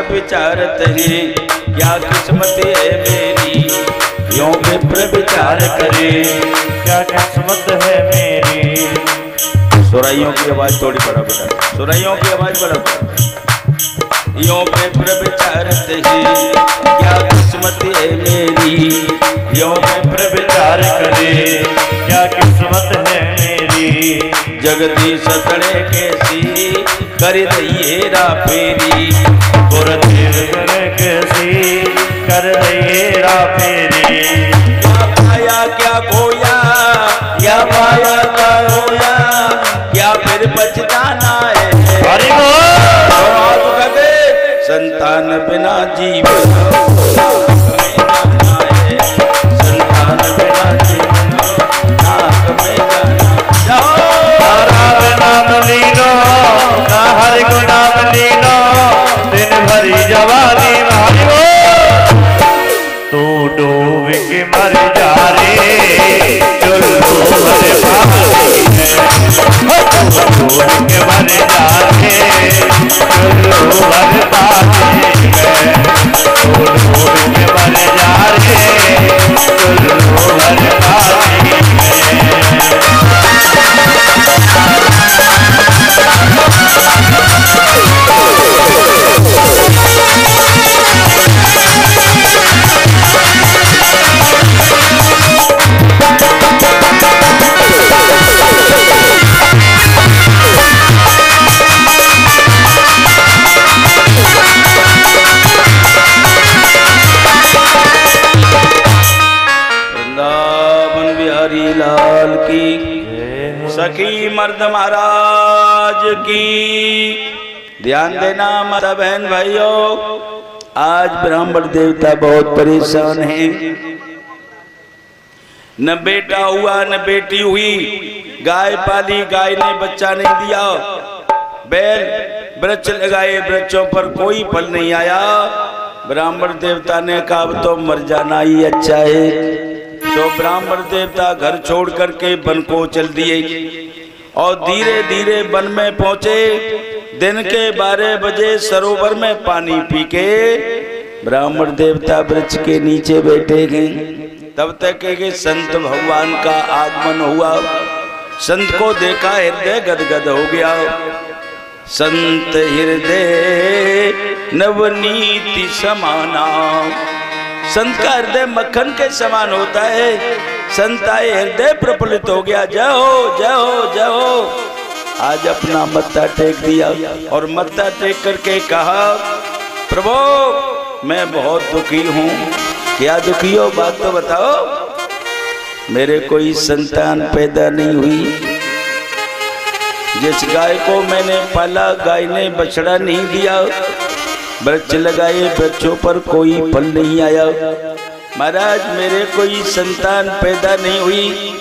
विचारत हैं क्या किस्मत है मेरी। यों विप्र विचार करे क्या किस्मत है मेरी। सुराइयों की आवाज थोड़ी बड़ा बड़ा, सुराइयों की आवाज बड़ा बड़ा। यों विप्र विचारत हैं क्या किस्मत है मेरी। यों विप्र विचार करे क्या किस्मत है मेरी। जगदीश तड़े कैसी कर दइए रा फेरी। कैसी कर दइए रा फेरी। क्या पाया क्या खोया, क्या पाया क्या खोया, क्या फिर पछताना है। हरि बोल। संतान बिना जीवन नाहक में जाना है। संतान बिना जीवन नाहक में जाना। ना राम नाम लीनो ना हरि को नाम लीनो, दिन भरी जवानी में। हरि बोल। तू डूब के मर जा रे चुल्लू भर पानी में। तू डूब के मर जा रे चुल्लू भर पानी में। तू डूब के मर जा रे चुल्लू भर पानी में। लाल की सखी मर्द महाराज की। ध्यान देना माता बहन भाइयों, आज ब्राह्मण देवता बहुत परेशान हैं। न बेटा हुआ न बेटी हुई। गाय पाली, गाय ने बच्चा नहीं दिया। बैल वृक्ष लगाए, वृक्षों पर कोई फल नहीं आया। ब्राह्मण देवता ने कहा तो मर जाना ही अच्छा है। तो ब्राह्मण देवता घर छोड़ करके वन को चल दिए और धीरे धीरे वन में पहुंचे। दिन के 12 बजे सरोवर में पानी पी के ब्राह्मण देवता वृक्ष के नीचे बैठे गए। तब तक के संत भगवान का आगमन हुआ। संत को देखा, हृदय गदगद हो गया। संत हृदय नवनीति समाना, संत का हृदय मक्खन के समान होता है। संत आए, हृदय प्रफुल्लित हो गया। जय हो, जय हो, जय हो। आज अपना मत्था टेक दिया और मत्था टेक करके कहा, प्रभु मैं बहुत दुखी हूँ। क्या दुखी हो, बात तो बताओ। मेरे कोई संतान पैदा नहीं हुई। जिस गाय को मैंने पाला, गाय ने बछड़ा नहीं दिया। वृक्ष लगाए, वृक्षों पर कोई फल नहीं आया। महाराज मेरे कोई संतान पैदा नहीं हुई।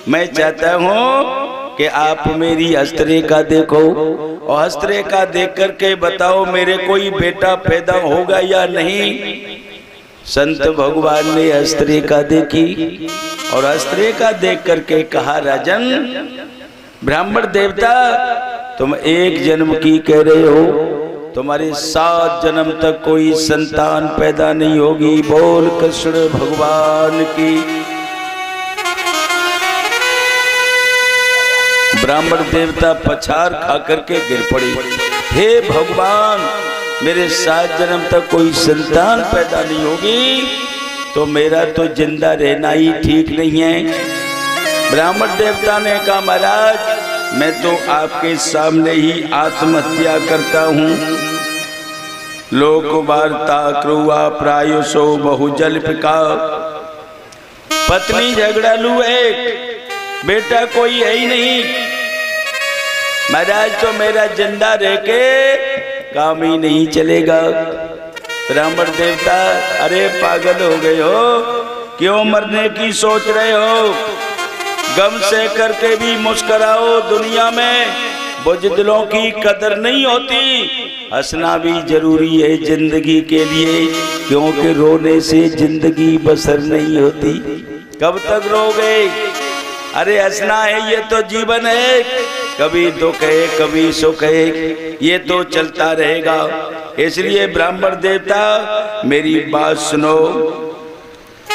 मैं चाहता हूँ कि आप मेरी हस्तरेखा देखो और हस्तरेखा देख करके बताओ मेरे कोई बेटा पैदा होगा या नहीं। संत भगवान ने हस्तरेखा देखी और हस्तरेखा देख करके कहा, राजन ब्राह्मण देवता तुम एक जन्म की कह रहे हो, तुम्हारे 7 जन्म तक कोई संतान पैदा नहीं होगी। बोल कृष्ण भगवान की। ब्राह्मण देवता पछाड़ खा करके गिर पड़ी। हे भगवान मेरे 7 जन्म तक कोई संतान पैदा नहीं होगी तो मेरा तो जिंदा रहना ही ठीक नहीं है। ब्राह्मण देवता ने कहा, महाराज मैं तो आपके सामने ही आत्महत्या करता हूँ। लोक वार्ता क्रुआ प्रायुषो बहुजल पिका। पत्नी झगड़ालू है, बेटा कोई है ही नहीं। महाराज तो मेरा जिंदा रह के काम ही नहीं चलेगा। ब्राह्मण देवता, अरे पागल हो गए हो, क्यों मरने की सोच रहे हो? गम से करके भी मुस्कुराओ। दुनिया में बुज़दिलों की कदर नहीं होती। हंसना भी जरूरी है जिंदगी के लिए, क्योंकि रोने से जिंदगी बसर नहीं होती। कब तक रोगे? अरे हंसना है, ये तो जीवन है। कभी दुख है, कभी सुख है, ये तो चलता रहेगा। इसलिए ब्राह्मण देवता मेरी बात सुनो।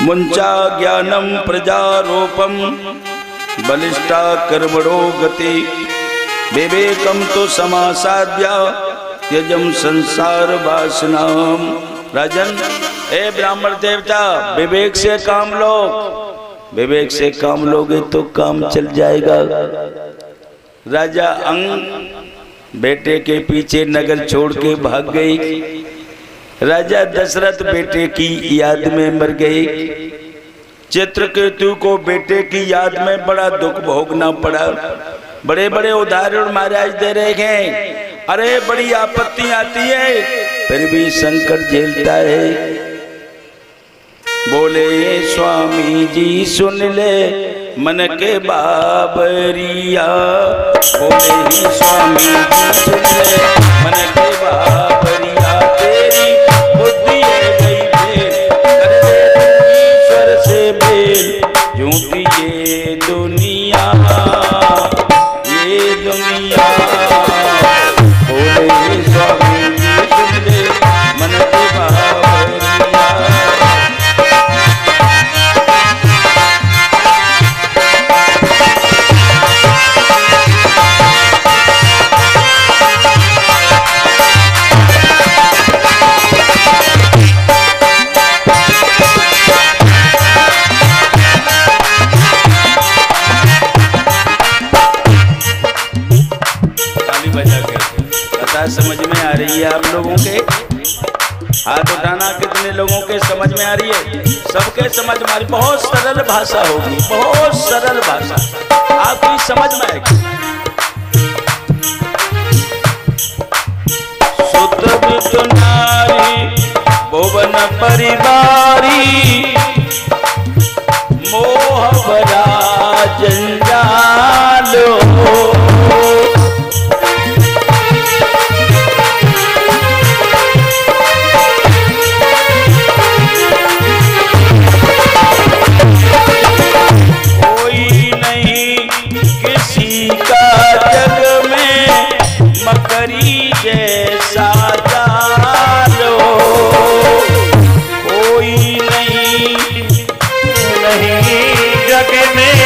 मुंचा ज्ञानम प्रजारोपम बलिष्ठा कर्मणो गति विवेकम तो समासाद्या त्यजम संसार वासनाम। राजन, ए ब्राह्मण देवता विवेक से काम लो। विवेक से काम लोगे तो काम चल जाएगा। राजा अंग बेटे के पीछे नगर छोड़ के भाग गई। राजा दशरथ बेटे की याद में मर गए। चित्रकेतु को बेटे की याद में बड़ा दुख भोगना पड़ा। बड़े बड़े उदाहरण महाराज दे रहे हैं। अरे बड़ी आपत्ति आती है फिर भी संकट झेलता है। बोले स्वामी जी सुन ले मन के बाबरिया। बोले ही स्वामी जी सुन ले मन के बाबरिया। तेरी बुद्धि है गई फेल, कर ले ईश्वर से मेल। झूठी ये दुनिया, ये दुनिया। बोले ही स्वामी जी सुन ले मन के बाबरिया। समझ में आ रही है आप लोगों के? हाथ उठाना। कितने लोगों के समझ में आ रही है? सबके समझ में आ रही। बहुत सरल भाषा होगी, बहुत सरल भाषा, आपकी समझ में आएगी। सुत वितु नारी भुवन परिवारी। मोह भरा जंजालो। जैसा जालो कोई नहीं, नहीं जग में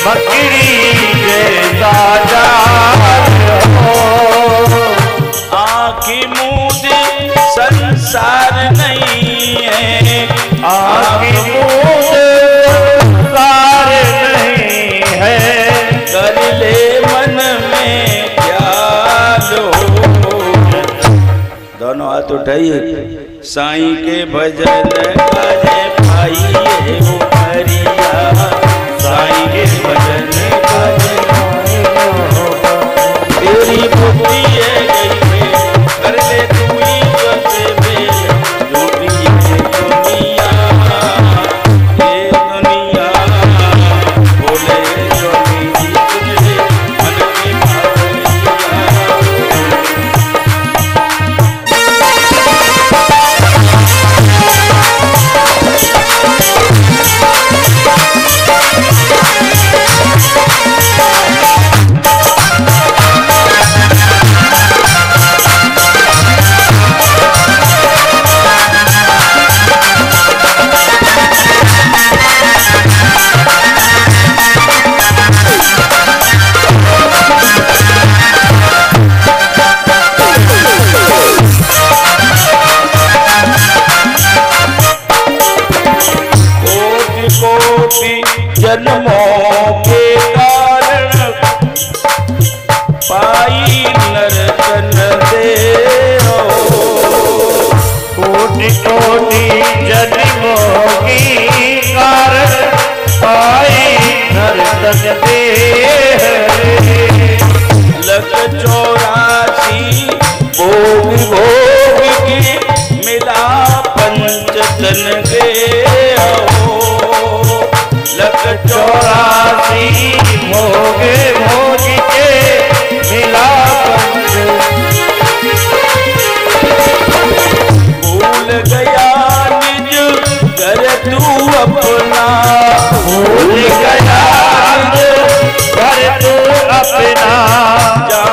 मकड़ी जैसा जालो। आँखी मूंद संसार नहीं है, उठाइए। साईं के भजन गाजे पाइए उपरिया, साईं के भजन गाजे तेरी बुद्धि है गई कर ले तू ही से मेल, झूठी ये दुनिया बोले स्वामी जी तुझे मन की जन्मों के कारण पाई नर्तन दे, कोटि कोटि जन्मों की कारण पाई नर्तन दे। लख 84 भोग भोग की मिला पंचतन के, लख 84 भोगे भोग के मिला भूल गया निज घर तू अपना, भूल गया घर तू अपना, जा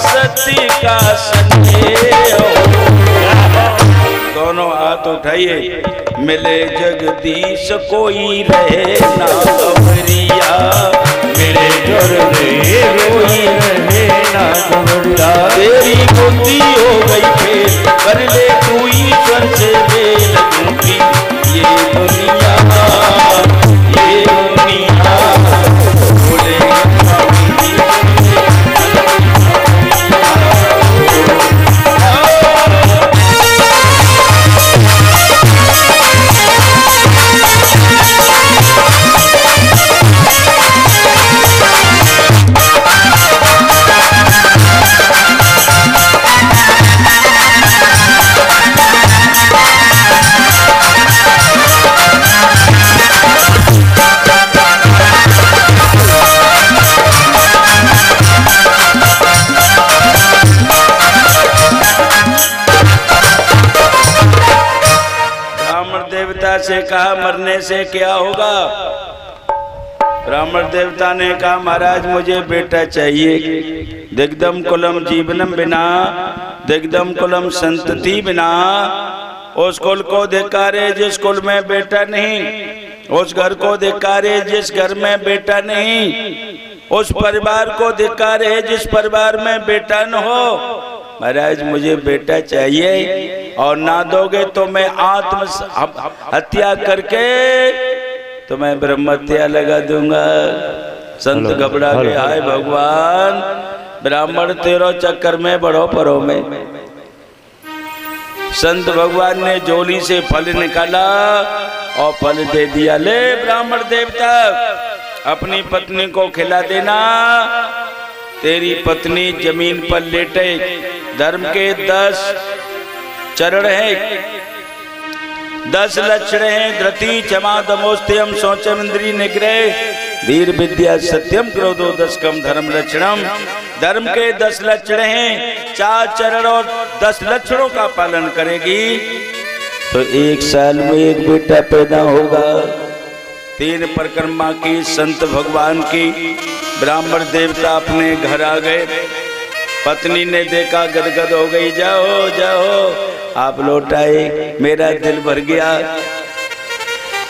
सती का संदेह। दोनों हाथ उठाइए। मिले जगदीश कोई रहे ना खबरिया, मेरे जगदीश कोई रहे ना खबरिया, तेरी बुद्धि हो गई फेल कर ले तू ईश्वर से मेल, झूठी ये दुनिया ये दुनिया बोले स्वामी जी से कहा मरने से क्या होगा? ब्राह्मण देवता ने कहा महाराज मुझे बेटा चाहिए। दिग्दम कुलम जीवनम बिना दिग्दम कुलम संतति बिना, उस कुल को धिक्कारे जिस कुल में बेटा नहीं, उस घर को धिक्कारे जिस घर में बेटा नहीं, उस परिवार को धिक्कारे जिस परिवार में बेटा न हो। महाराज मुझे बेटा चाहिए और ना दोगे तो मैं आत्म हत्या करके तो मैं ब्रह्म हत्या लगा दूंगा। संत घबरा गए, हाय भगवान ब्राह्मण तेरो चक्कर में बड़ो परो में। संत भगवान ने झोली से फल निकाला और फल दे दिया। ले ब्राह्मण देवता अपनी पत्नी को खिला देना। तेरी पत्नी जमीन पर लेटे, धर्म के 10 चरण हैं, 10 लक्षण हैं। धृति क्षमा दमोस्त्यम शौचम इंद्रिय निग्रह धीर विद्या सत्यम क्रोधो दशकम धर्म लक्षणम। धर्म के 10 लक्षण हैं, 4 चरण और 10 लक्षणों का पालन करेगी तो 1 साल में एक बेटा पैदा होगा। 3 परिक्रमा की संत भगवान की। ब्राह्मण देवता अपने घर आ गए। पत्नी ने देखा, गदगद हो गई। जाओ जाओ आप लौट आए, मेरा दिल भर गया।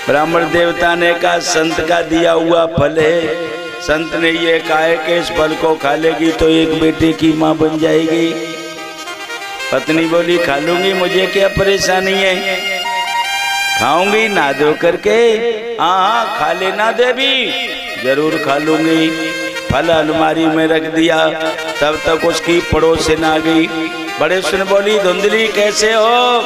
ब्राह्मण देवता ने कहा संत का दिया हुआ फल है, संत ने ये कहा है कि इस फल को खा लेगी तो एक बेटे की माँ बन जाएगी। पत्नी बोली खा लूंगी, मुझे क्या परेशानी है, खाऊंगी ना दो करके। हाँ खा लेना देवी, जरूर खा लूंगी। फल अलमारी में रख दिया। तब तक उसकी पड़ोसन आ गई। बड़े सुन बोली धुंधली कैसे हो?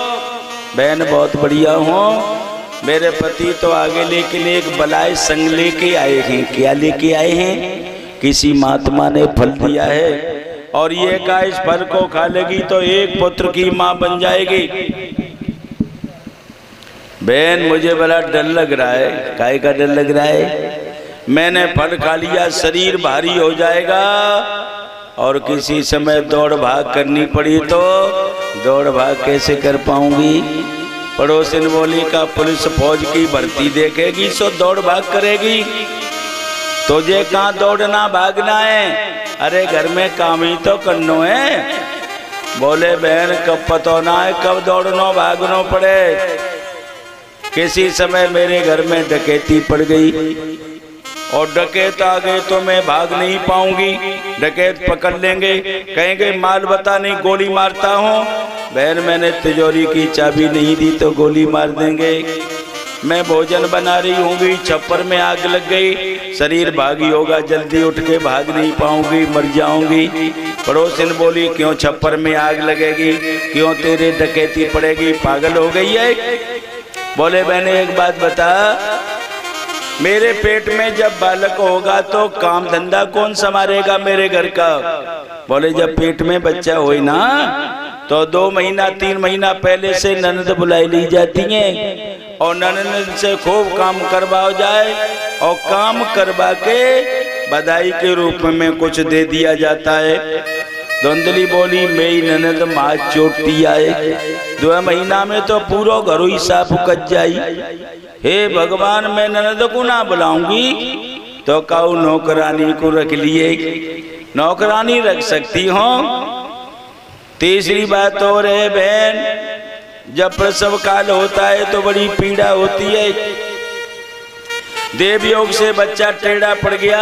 बहन बहुत बढ़िया हूँ। मेरे पति तो आगे लेकिन एक बलाय संग लेके आए हैं। क्या लेके आए हैं? किसी महात्मा ने फल दिया है और ये कहा इस फल को खा लेगी तो एक पुत्र की माँ बन जाएगी। बहन मुझे बड़ा डर लग रहा है। काहे का डर लग रहा है? मैंने फल खा लिया, शरीर भारी हो जाएगा और किसी समय दौड़ भाग करनी पड़ी तो दौड़ भाग कैसे कर पाऊंगी? पड़ोसिन बोली का पुलिस फौज की भर्ती देखेगी सो दौड़ भाग करेगी। तुझे कहाँ दौड़ना भागना है? अरे घर में काम ही तो करनो है। बोले बहन कब पता ना है कब दौड़नो भागनो पड़े। किसी समय मेरे घर में डकैती पड़ गई और डकैत आ गए तो मैं भाग नहीं पाऊंगी। डकैत पकड़ लेंगे, कहेंगे माल बता, नहीं गोली मारता हूँ। बहन मैंने तिजोरी की चाबी नहीं दी तो गोली मार देंगे। मैं भोजन बना रही होंगी, छप्पर में आग लग गई, शरीर भागी होगा, जल्दी उठ के भाग नहीं पाऊंगी, मर जाऊंगी। पड़ोसिन बोली क्यों छप्पर में आग लगेगी, क्यों तेरे डकैती पड़ेगी, पागल हो गई है? बोले मैंने एक बात बता, मेरे पेट में जब बालक होगा तो काम धंधा कौन संभालेगा मेरे घर का? बोले जब पेट में बच्चा हो ना तो 2 महीना 3 महीना पहले से ननद बुलाई ली जाती है और ननद से खूब काम करवाओ जाए और काम करवा के बधाई के रूप में कुछ दे दिया जाता है। धुंधली बोली मेरी ननद माँ चोटी आए, 2 महीना में तो पूरा घर ही साफ कच जाई। हे भगवान मैं ननद को ना बुलाऊंगी तो काऊ नौकरानी को रख लिए। नौकरानी रख सकती हो। तीसरी बात और है बहन, जब प्रसव काल होता है तो बड़ी पीड़ा होती है। देवयोग से बच्चा टेढ़ा पड़ गया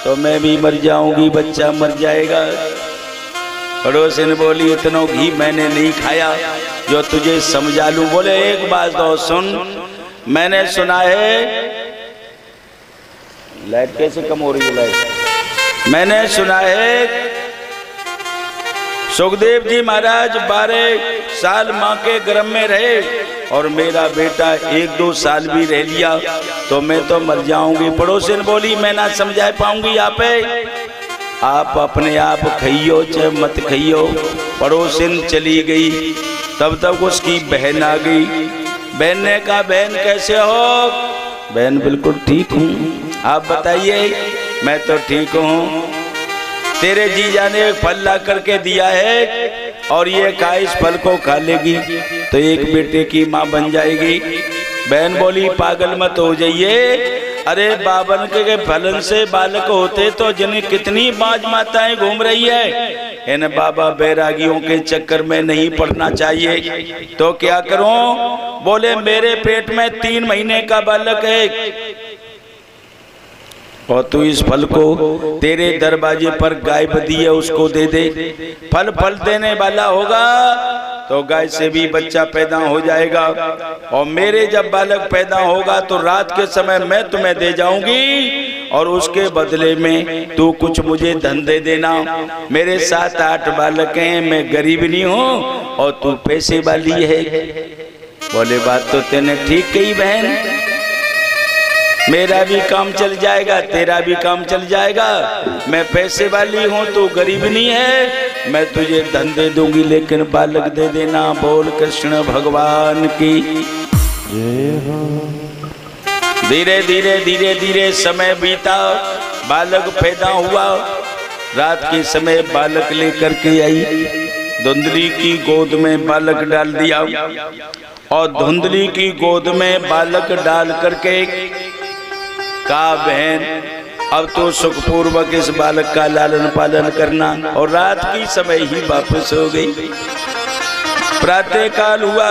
तो मैं भी मर जाऊंगी, बच्चा मर जाएगा। पड़ोसिन बोली इतना घी मैंने नहीं खाया जो तुझे समझा लूं। बोले एक बात तो सुन, मैंने सुना है लाइट कैसे कम हो रही है लाइट। मैंने सुना है सुखदेव जी महाराज 12 साल माँ के गर्भ में रहे और मेरा बेटा 1-2 साल भी रह लिया तो मैं तो मर जाऊंगी। पड़ोसिन बोली मैं ना समझा पाऊंगी आप अपने आप खाइयो चाहे मत खाइयो। पड़ोसिन चली गई, तब तक उसकी बहन आ गई। बहन ने कहा बहन कैसे हो? बहन बिल्कुल ठीक हूँ, आप बताइए। मैं तो ठीक हूँ। तेरे जीजा ने एक फल ला करके दिया है और ये कहा इस फल को खा लेगी तो एक बेटे की माँ बन जाएगी। बहन बोली पागल मत हो जाइए। अरे बावन के फलन से बालक होते तो जिन्हें कितनी बाज माताएं घूम रही है। इन बाबा बैरागियों के चक्कर में नहीं पड़ना चाहिए। तो क्या करूं? बोले मेरे पेट में 3 महीने का बालक है और तू इस फल को तेरे दरवाजे पर गाय बधी है उसको दे दे। फल देने वाला होगा तो गाय से भी बच्चा पैदा हो जाएगा और मेरे जब बालक पैदा होगा तो रात के समय मैं तुम्हें दे जाऊंगी और उसके बदले में तू कुछ मुझे धन दे देना। मेरे 7-8 बालक हैं, मैं गरीब नहीं हूँ और तू पैसे वाली है। बोले बात तो तेने ठीक कही बहन, मेरा भी काम चल जाएगा, तेरा भी काम चल जाएगा। मैं पैसे वाली हूँ, तू गरीब नहीं है, मैं तुझे धन दे दूंगी लेकिन बालक दे देना। बोल कृष्ण भगवान की जय हो। धीरे धीरे धीरे धीरे समय बीता, बालक पैदा हुआ। रात के समय बालक लेकर के आई, धुंधली की गोद में बालक डाल दिया और धुंधली की गोद में बालक डाल करके कहा बहन अब तो सुखपूर्वक इस बालक का लालन पालन करना। और रात की समय ही वापस हो गई। प्रातः काल हुआ,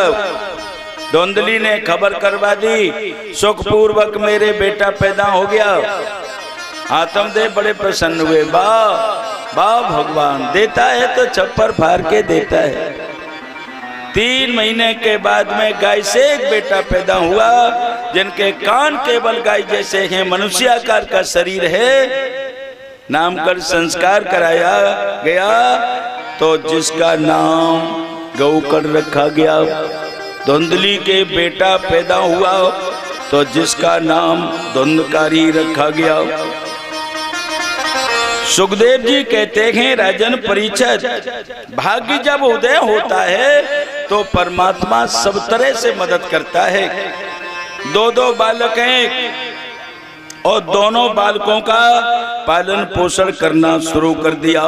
धुंधली ने खबर करवा दी सुखपूर्वक मेरे बेटा पैदा हो गया। आत्मदेव बड़े प्रसन्न हुए। वाह भगवान, देता है तो छप्पर फाड़ के देता है। 3 महीने के बाद में गाय से एक बेटा पैदा हुआ जिनके कान केवल गाय जैसे हैं, मनुष्याकार का शरीर है। नामकरण संस्कार कराया गया। तो जिसका नाम गौकर्ण रखा गया। धुंधली के बेटा पैदा हुआ तो जिसका नाम धुंधकारी रखा गया। सुखदेव जी कहते हैं राजन परीक्षित, भाग्य जब उदय होता है तो परमात्मा सब तरह से मदद करता है। दो बालक हैं और दोनों बालकों का पालन पोषण करना शुरू कर दिया।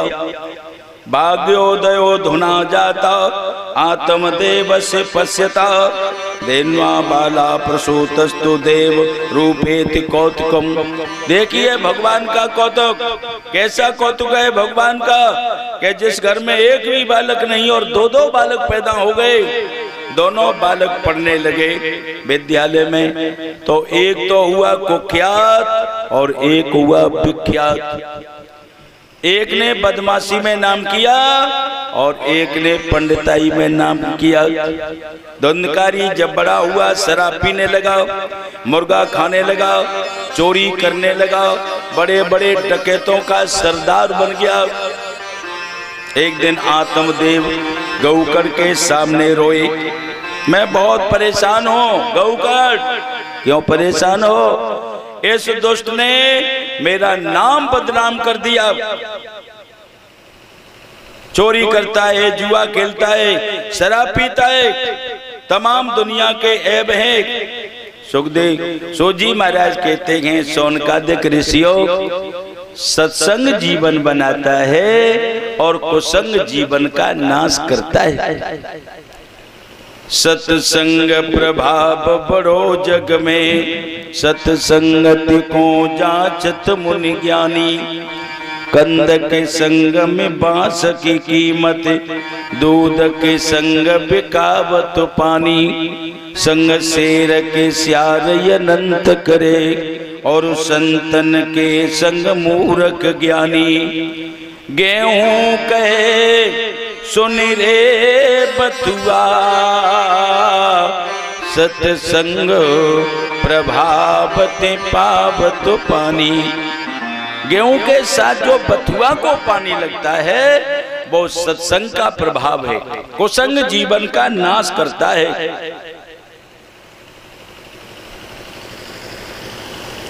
भाग्योदयो धुना जाता आत्मदेव से पश्यता देन्वा बाला प्रसूतस्तु देव रूपेति कौतुकम। देखिए भगवान का कौतुक, कैसा कौतुक है भगवान का कि जिस घर में एक भी बालक नहीं और दो बालक पैदा हो गए। दोनों बालक पढ़ने लगे विद्यालय में, तो एक तो हुआ कुख्यात और एक हुआ विख्यात। एक ने बदमाशी में नाम किया और एक ने पंडिताई में नाम किया। धुंधकारी जब बड़ा हुआ शराब पीने लगा, मुर्गा खाने लगा, चोरी करने लगा, बड़े बड़े डकैतों का सरदार बन गया। एक दिन आत्मदेव गौकर्ण के सामने रोए, मैं बहुत परेशान हूँ। गौकर्ण क्यों परेशान हो? इस दुष्ट ने मेरा नाम बदनाम कर दिया। चोरी करता है, जुआ खेलता है, शराब पीता है, तमाम दुनिया के ऐब हैं। सुखदेव सोजी महाराज कहते हैं सोनकादिक ऋषियों, सत्संग जीवन बनाता है और कुसंग जीवन का नाश करता है। सत्संग प्रभाव बड़ो जग में, सत्संगति को जांचत मुनि ज्ञानी। कंद के संग में बांस की कीमत, दूध के संग बिकावत पानी। संग शेर के स्यार अनंत करे, और संतन के संग मूर्ख ज्ञानी। गेहूं कहे सुन रे बथुआ, सत्संग प्रभावते पावत पानी। गेहूं के साथ जो बथुआ को पानी लगता है वो सत्संग का प्रभाव है, कुसंग जीवन का नाश करता है।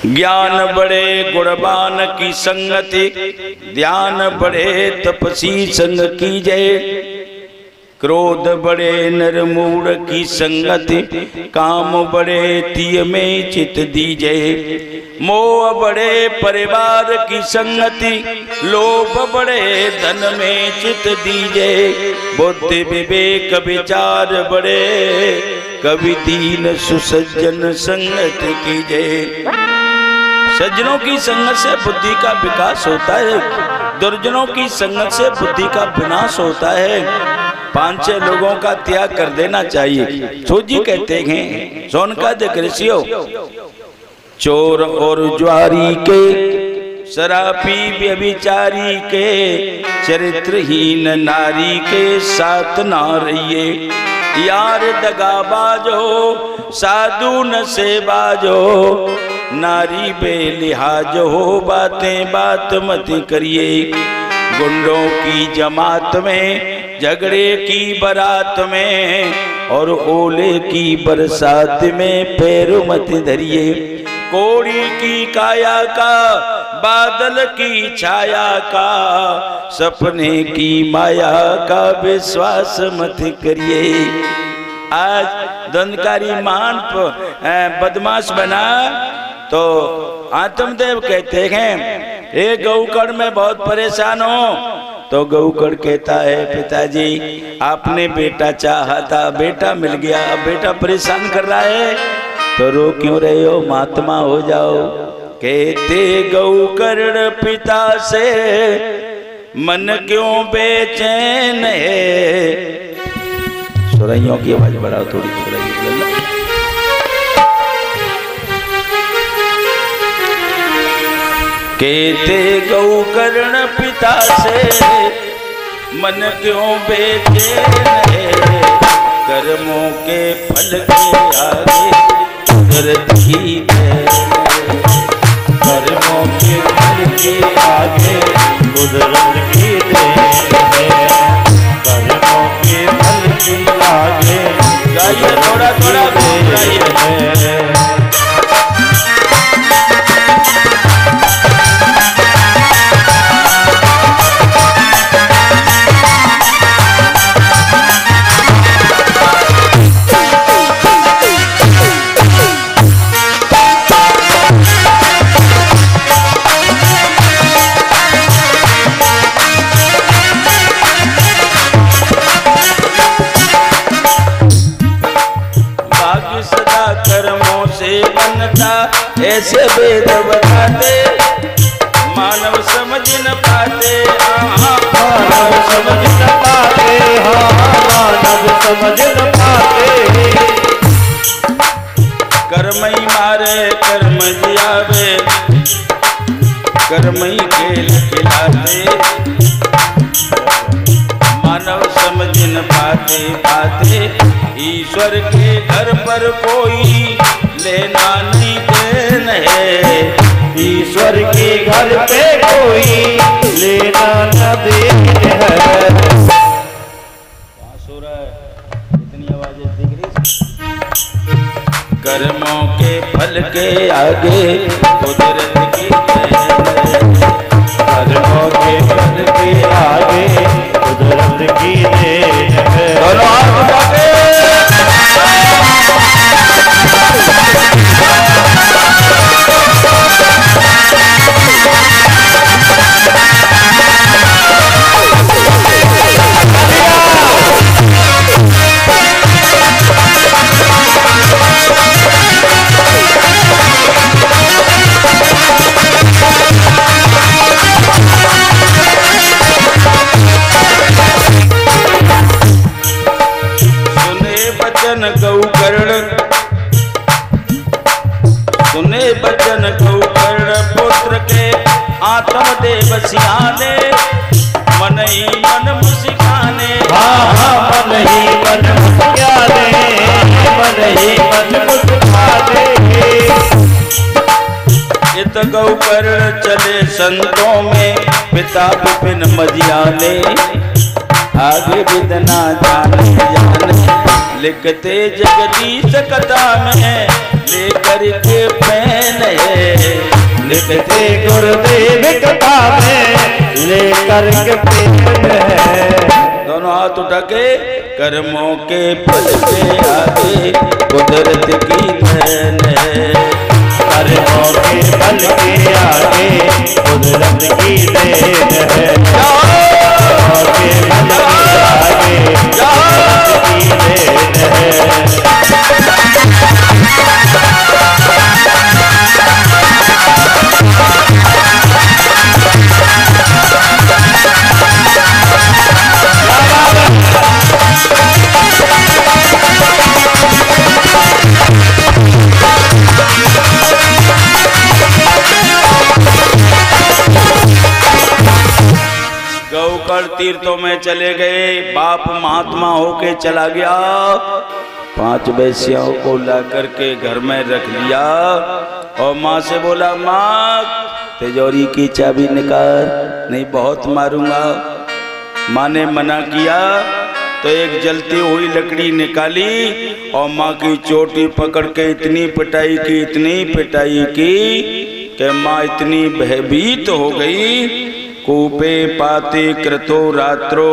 ज्ञान बड़े गुणवान की संगति, ध्यान बड़े तपसी संग की जय। क्रोध बड़े नरमूढ़ की संगति, काम बड़े तिय में चित दीजे। मोह बड़े परिवार की संगति, लोभ बड़े धन में चित दीजे। बुद्धि विवेक विचार बड़े, कवि दीन सुसज्जन संगत कीजे। सज्जनों की संगत से बुद्धि का विकास होता है, दुर्जनों की संगत से बुद्धि का विनाश होता है। 5-6 लोगों का त्याग कर देना चाहिए। सोजी कहते हैं सोनकादिक ऋषियों, चोर और ज्वारी के, शराबी व्यभिचारी के, चरित्रहीन नारी के साथ ना रहिए। यार दगाबाजो साधु न से बाजो, नारी बेलिहाज हो बातें बात मत करिए। गुंडों की जमात में, झगड़े की बारात में, और ओले की बरसात में पैर मत धरिए। कोड़ी की काया का, बादल की छाया का, सपने की माया का विश्वास मत करिए। आज धुंधकारी मान बदमाश बना तो आत्मदेव कहते हैं हे गौकर्ण मैं बहुत परेशान हूँ। तो गौकर्ण कहता है पिताजी आपने बेटा चाहा था, बेटा मिल गया, अब बेटा परेशान कर रहा है तो रो क्यों रहे हो, महात्मा हो जाओ। कहते गौकर्ण पिता से मन क्यों बेचैन है। सुरैयों की आवाज बढ़ाओ थोड़ी, सुरैया कहते गौकर्ण पिता से मन क्यों बेचैन है। कर्मों के फल के आगे कुदरत की है। कर्मों के फल के आगे कुदरत की है। है। ऐसे वेद बताते मानव समझ न पाते, मानव समझ न पाते, मानव समझ न पाते। कर्म ही मारे कर्म जियावे, कर्म ही खेल खिलाते, मानव समझ न पाते पाते। ईश्वर के घर पर कोई लेना नहीं देना है, ईश्वर के घर पे कोई लेना न देना है। सो रहा है, इतनी आवाजें दिख रही। कर्मों के फल के आगे कुदरत की देन है, कर्मों के फल के आगे कुदरत की देन है। दोनों हाथ उठा के गौ कर्ण, सुने बचन गौ कर्ण पुत्र के आत्म देव सियाने, मन ही मन मुस्काने, मन ही मन मुस्काने, मन ही मन मुस्काने। इत गौ कर्ण चले संतों में पिता विपिन मजियाने, आगे विदना जाने जाने लिखते जगदीश कथा में लेकर के पेन है, लिखते गुरुदेव कथा में लेकर के पेन है। दोनों हाथ उठा के कर्मों के फल के आगे कुदरत की देन है, कर्मों के फल के आगे कुदरत की देन है। कर्मों के फल के आगे कुदरत की देन है। गौकर्ण तीर्थों में चले गए, बाप महात्मा होके चला गया, 5 वैश्याओं को ला करके घर में रख लिया और माँ से बोला माँ तिजोरी की चाबी निकाल, नहीं बहुत मारूंगा। माँ ने मना किया तो एक जलती हुई लकड़ी निकाली और माँ की चोटी पकड़ के इतनी पिटाई की, इतनी पिटाई की कि माँ इतनी भयभीत हो गई। कूपे पाते कृतो रात्रो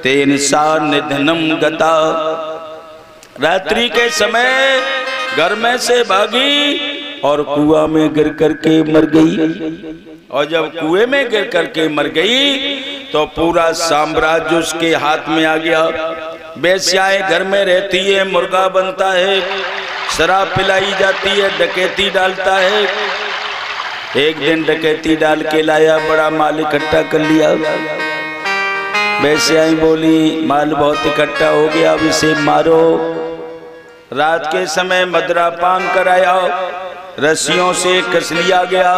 तेन सा निधनम गता, रात्रि के समय घर में से भागी और कुआं में गिर करके मर गई। और जब कुएं में गिर करके मर गई तो पूरा साम्राज्य उसके हाथ में आ गया। वेश्याएं घर में रहती है, मुर्गा बनता है, शराब पिलाई जाती है, डकैती डालता है। एक दिन डकैती डाल के लाया, बड़ा माल इकट्ठा कर लिया। वेश्याएं बोली माल बहुत इकट्ठा हो गया, अब इसे मारो। रात के समय मदरा पान कराया, रस्सियों से कस लिया गया,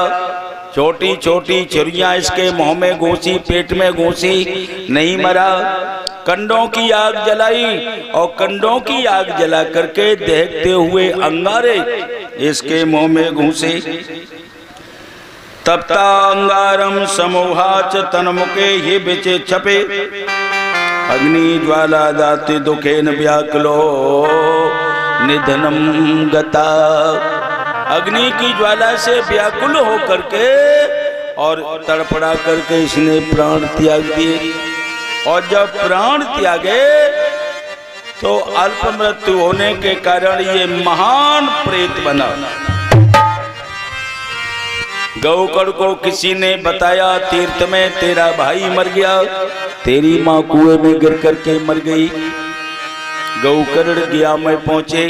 छोटी छोटी छुरियां इसके मुंह में घुसी, पेट में घुसी, नहीं मरा। कंडों की आग जलाई और कंडों की आग जला करके देखते हुए अंगारे इसके मुंह में घुसे। तप्ता अंगारम समूहाच तन्मुखे ही बिचे छपे, अग्नि ज्वाला दाति दुखेन व्याकुलो। निधनम गता। अग्नि की ज्वाला से व्याकुल होकर के और तड़पड़ा करके इसने प्राण त्याग दिए। और जब प्राण त्यागे तो अल्प मृत्यु होने के कारण ये महान प्रेत बना। गौकर्ण को किसी ने बताया तीर्थ में तेरा भाई मर गया, तेरी माँ कुएं में गिर करके मर गई। गौकर्ण गया में पहुंचे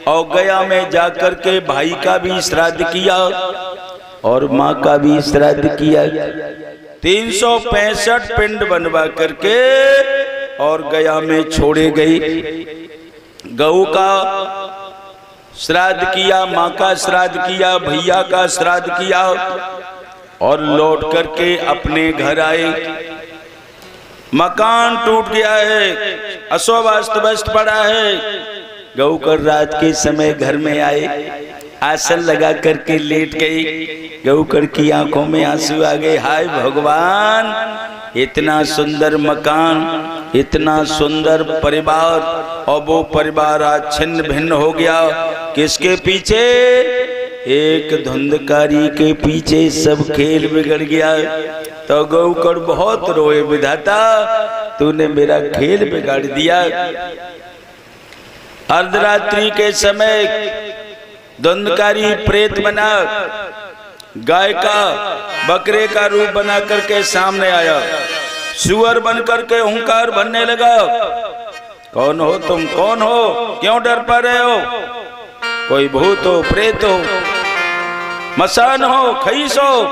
और गया में जाकर के भाई का भी श्राद्ध किया और माँ का भी श्राद्ध किया। 365 पिंड बनवा करके और गया में छोड़े गई। गौ का श्राद्ध किया, माँ का श्राद्ध किया, भैया का श्राद्ध किया और लौट करके अपने घर आए। मकान टूट गया है, अस्त व्यस्त पड़ा है। गौकर्ण रात के समय घर में आए, आसन लगा करके लेट गई। गौकर्ण की आंखों में आंसू आ गए। हाय भगवान, इतना सुंदर मकान, इतना सुंदर परिवार, और वो परिवार आज छिन्न भिन्न हो गया। किसके पीछे? एक धुंधकारी के पीछे सब खेल बिगड़ गया। तो गौकर्ण बहुत रोए, विधाता तूने मेरा खेल बिगाड़ दिया। अर्धरात्रि के समय धुंधकारी प्रेत बना, गाय का बकरे का रूप बना करके सामने आया। सुअर बन करके हुंकार भरने लगा। कौन हो तुम? कौन हो? क्यों डर पा रहे हो? कोई भूत हो, प्रेत हो, मसान हो, खईस हो?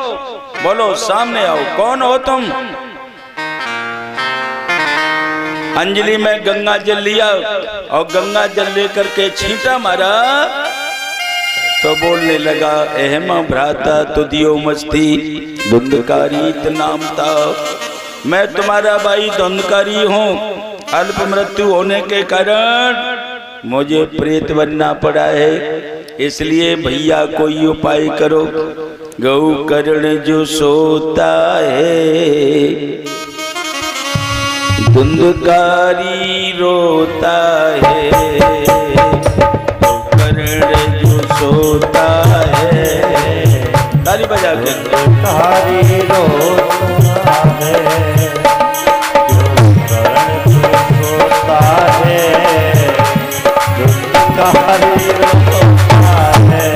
बोलो, सामने आओ। कौन हो तुम? अंजलि में गंगा जल लिया और गंगा जल लेकर के छींटा मारा तो बोलने लगा, एहमा भ्राता तुदियो मस्ती धुंधकारी नाम था। मैं तुम्हारा भाई धुंधकारी हूँ। अल्प मृत्यु होने के कारण मुझे प्रेत बनना पड़ा है, इसलिए भैया कोई उपाय करो। गौकर्ण जो सोता है धुंधकारी रोता है, गौकर्ण जो सोता है। ताली बजा के धुंधकारी रोता है, गौकर्ण जो सोता है, धुंधकारी रोता है।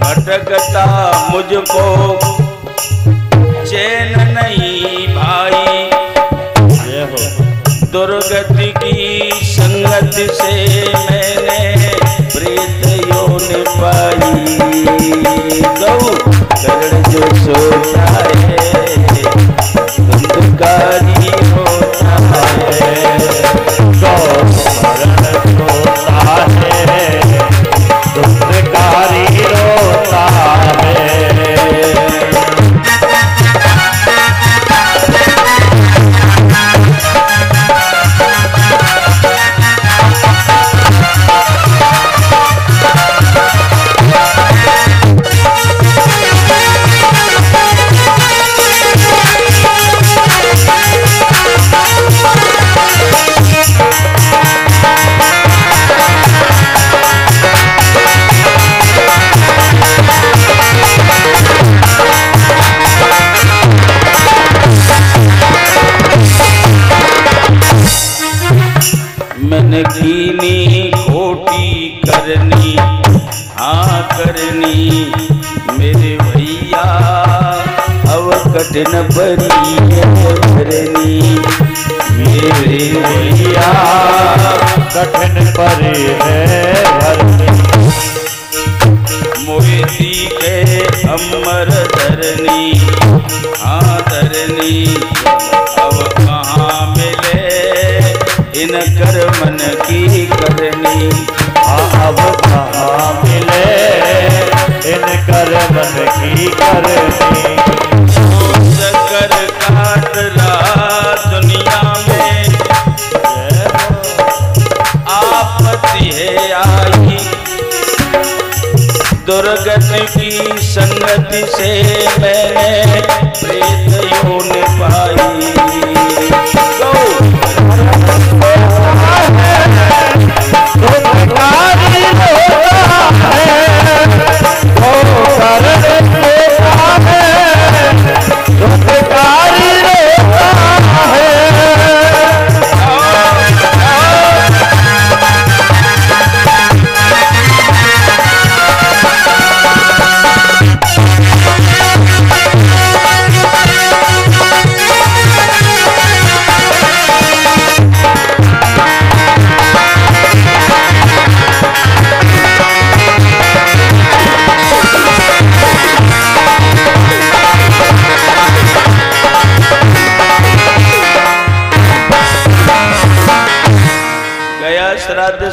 भटकता मुझको चैन नहीं भाई, दुर्गति की संगत से मैंने प्रेत योनि पाई। गौकर्ण जो सोता है धुंधकारी होता है, गौकर्ण सोता है धुंधकारी रोता है। मैंने कीनी खोटी करनी, हाँ करनी मेरे भैया, अब कठिन परी है भरनी। मेरे भैया कठिन परी है भरनी, मोहिती के अमर धरनी, हाँ धरनी। अब कहाँ मिले इन कर मन की करनी, अब कहाँ मिले इनकर मन की करनी। कर काट रहा दुनिया में आपत्ति है आई, दुर्गति की संगति से मैंने प्रेत योन पाई।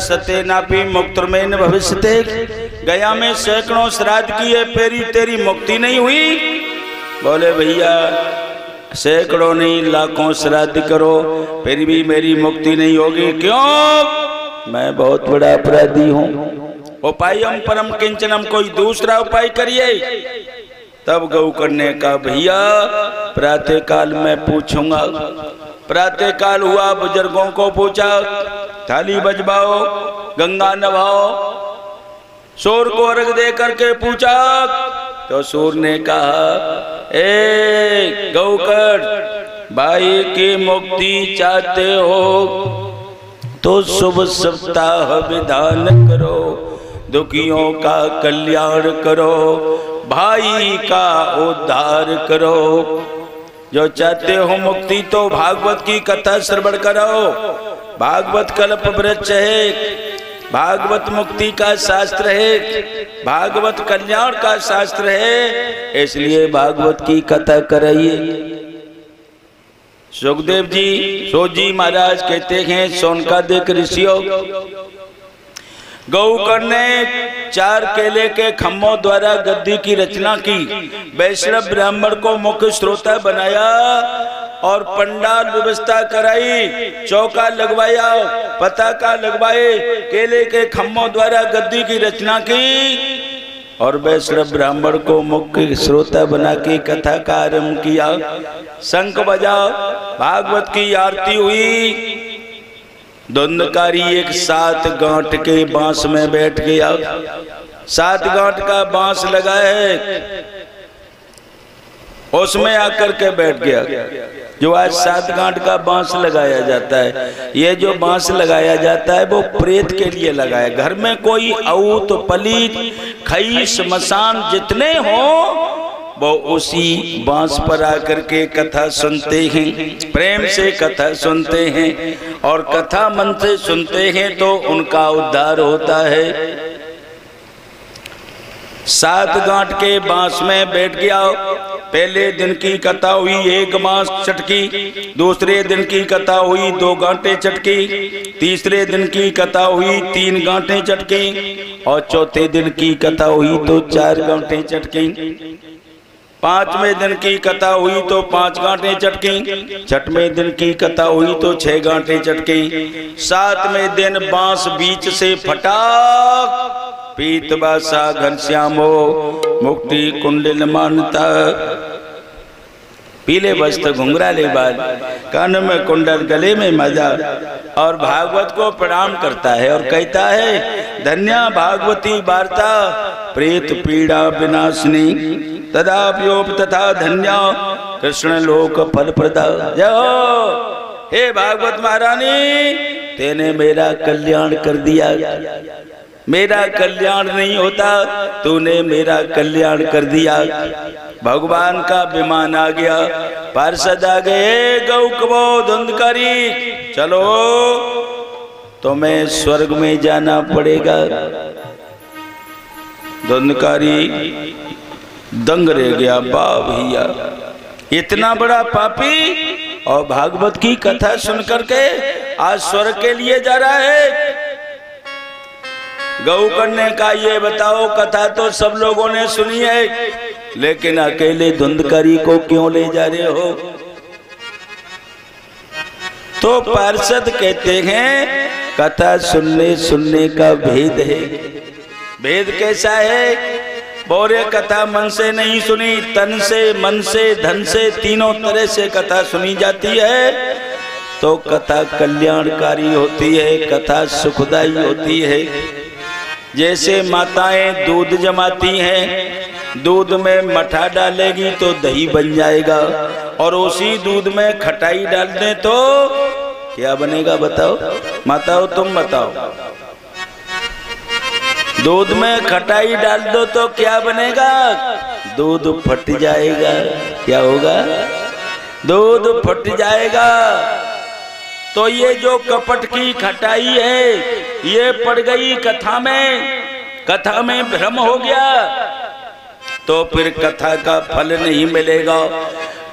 सते नापी मुक्तमेन भविष्यते। गया में सैकड़ों श्राद्ध किए, पेरी तेरी मुक्ति नहीं हुई। बोले भैया सैकड़ों नहीं लाखों श्राद्ध करो फिर भी मेरी मुक्ति नहीं होगी। क्यों? मैं बहुत बड़ा अपराधी हूँ। उपायम परम किंचनम, कोई दूसरा उपाय करिए। तब गौ करने का भैया प्रातः काल में पूछूंगा। प्रातः काल हुआ, बुजुर्गों को पूछा, थाली बजवाओ, गंगा नवाओ। सूर को अर्घ दे करके पूछा तो सूर ने कहा, ए गौकर भाई की मुक्ति चाहते हो तो शुभ सप्ताह विधान करो, दुखियों का कल्याण करो, भाई का उद्धार करो। जो चाहते हो मुक्ति तो भागवत की कथा श्रवण करो। भागवत कल्प वृक्ष है, भागवत मुक्ति का शास्त्र है, भागवत कल्याण का शास्त्र है, इसलिए भागवत की कथा कराइए। सुखदेव जी सोजी महाराज कहते हैं, सोनकादिक ऋषियों गौकर ने 4 केले के खम्भों द्वारा गद्दी की रचना की, वैष्णव ब्राह्मण को मुख्य श्रोता बनाया और पंडाल व्यवस्था कराई, चौका लगवाया, पताका लगवाए, केले के खम्भों द्वारा गद्दी की रचना की और वैष्णव ब्राह्मण को मुख्य श्रोता बना के कथा का आरंभ किया। शंख बजा, भागवत की आरती हुई। धुंधकारी एक 7 गांठ के बांस में बैठ गया। 7 गांठ का बांस लगा है, उसमें आकर के बैठ गया। जो आज 7 गांठ का बांस लगाया जाता है, ये जो बांस लगाया जाता है वो प्रेत के लिए लगाया। घर में कोई औत पलीत खई श्मशान जितने हो वो उसी बांस पर आकर के कथा सुनते हैं, प्रेम से कथा सुनते हैं और कथा मन से सुनते हैं तो उनका उद्धार होता है। 7 गांठ के बांस में बैठ गया। पहले दिन की कथा हुई, 1 बांस चटकी। दूसरे दिन की कथा हुई, 2 गांठें चटकी। तीसरे दिन की कथा हुई, 3 गांठें चटकी और चौथे दिन की कथा हुई तो 4 गांठें चटकी। 5वें दिन की कथा हुई तो 5 गांठें चटकी। 6वें दिन की कथा हुई तो 6 गांठें चटकी। 7वें दिन बांस बीच से फटा, पीत बासा घनश्यामो मुक्ति कुंडल मानता। पीले वस्त्र घुंघराले बाल, कान में कुंडल, गले में माला और भागवत को प्रणाम करता है और कहता है, धन्या भागवती वार्ता प्रेत पीड़ा विनाशिनी तदाप्योप तथा धन्या कृष्ण लोक फल प्रदा। हे भागवत महारानी, तेने मेरा कल्याण कर दिया। मेरा कल्याण नहीं होता, तूने मेरा कल्याण कर दिया। भगवान का विमान आ गया, पार्षद आ गए, गौकबो धुंधकारी चलो तुम्हें स्वर्ग में जाना पड़ेगा। धुंधकारी दंग रह गया, वाह भैया इतना बड़ा पापी और भागवत की कथा सुन करके आज स्वर्ग के लिए जा रहा है। गौ करने का ये बताओ, कथा तो सब लोगों ने सुनी है, लेकिन अकेले धुंधकारी को क्यों ले जा रहे हो? तो पार्षद कहते हैं कथा सुनने का भेद है। भेद कैसा है? बोरे कथा मन से नहीं सुनी, तन से, मन से, धन से, तीनों तरह से कथा सुनी जाती है तो कथा कल्याणकारी होती है, कथा सुखदायी होती है। जैसे माताएं दूध जमाती हैं, दूध में मठा डालेगी तो दही बन जाएगा, और उसी दूध में खटाई डाल दें तो क्या बनेगा बताओ? माताओं तुम बताओ। दूध में खटाई डाल दो तो क्या बनेगा? दूध फट जाएगा। क्या होगा? दूध फट जाएगा। तो ये जो कपट की खटाई है ये पड़ गई कथा में, कथा में भ्रम हो गया तो फिर कथा का फल नहीं मिलेगा।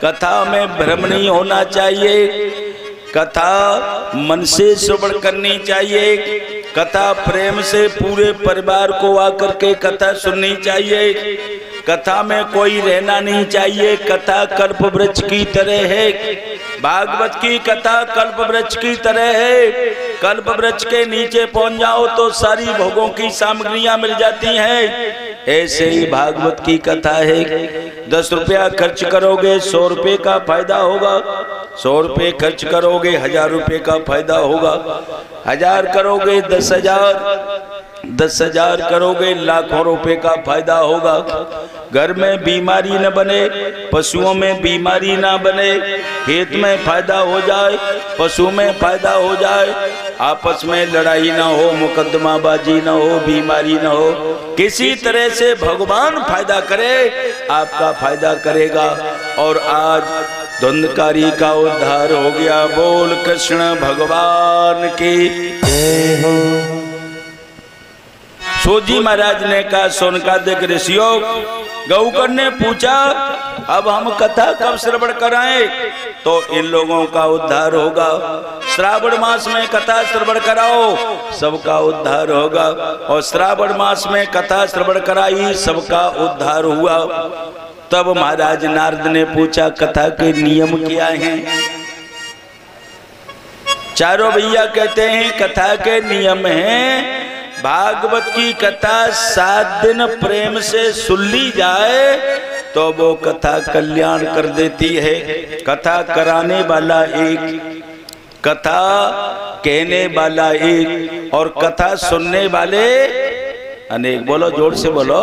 कथा में भ्रम नहीं होना चाहिए, कथा मन से श्रवण करनी चाहिए, कथा प्रेम से पूरे परिवार को आकर के कथा सुननी चाहिए। कथा में कोई रहना नहीं चाहिए। कथा कल्प वृक्ष की तरह है, भागवत की कथा कल्प वृक्ष की तरह है। कल्प वृक्ष के नीचे पहुंच जाओ तो सारी भोगों की सामग्रियां मिल जाती हैं। ऐसे ही भागवत की कथा है। 10 रुपया खर्च करोगे 100 रुपये का फायदा होगा, 100 रुपये खर्च करोगे 1000 रुपये का फायदा होगा, 1000 करोगे 10,000, 10,000 करोगे लाखों रुपए का फायदा होगा। घर में बीमारी न बने, पशुओं में बीमारी ना बने, खेत में फायदा हो जाए, पशु में फायदा हो जाए, आपस में लड़ाई ना हो, मुकदमाबाजी ना हो, बीमारी ना हो, किसी तरह से भगवान फायदा करे, आपका फायदा करेगा। और आज धुंधकारी का उद्धार हो गया। बोल कृष्ण भगवान की जय हो। सोजी महाराज ने कहा, सोनकादिक ऋषियों, गौकर ने पूछा अब हम कथा कब श्रवण कराएं तो इन लोगों का उद्धार होगा। श्रावण मास में कथा श्रवण कराओ, सबका उद्धार होगा। और श्रावण मास में कथा श्रवण कराई, सबका उद्धार हुआ। तब महाराज नारद ने पूछा कथा के नियम क्या हैं? चारों भैया कहते हैं कथा के नियम हैं, भागवत की कथा 7 दिन प्रेम से सुन ली जाए तो वो कथा कल्याण कर देती है। कथा कराने वाला एक, कथा कहने वाला एक, और कथा सुनने वाले अनेक। बोलो जोर से बोलो।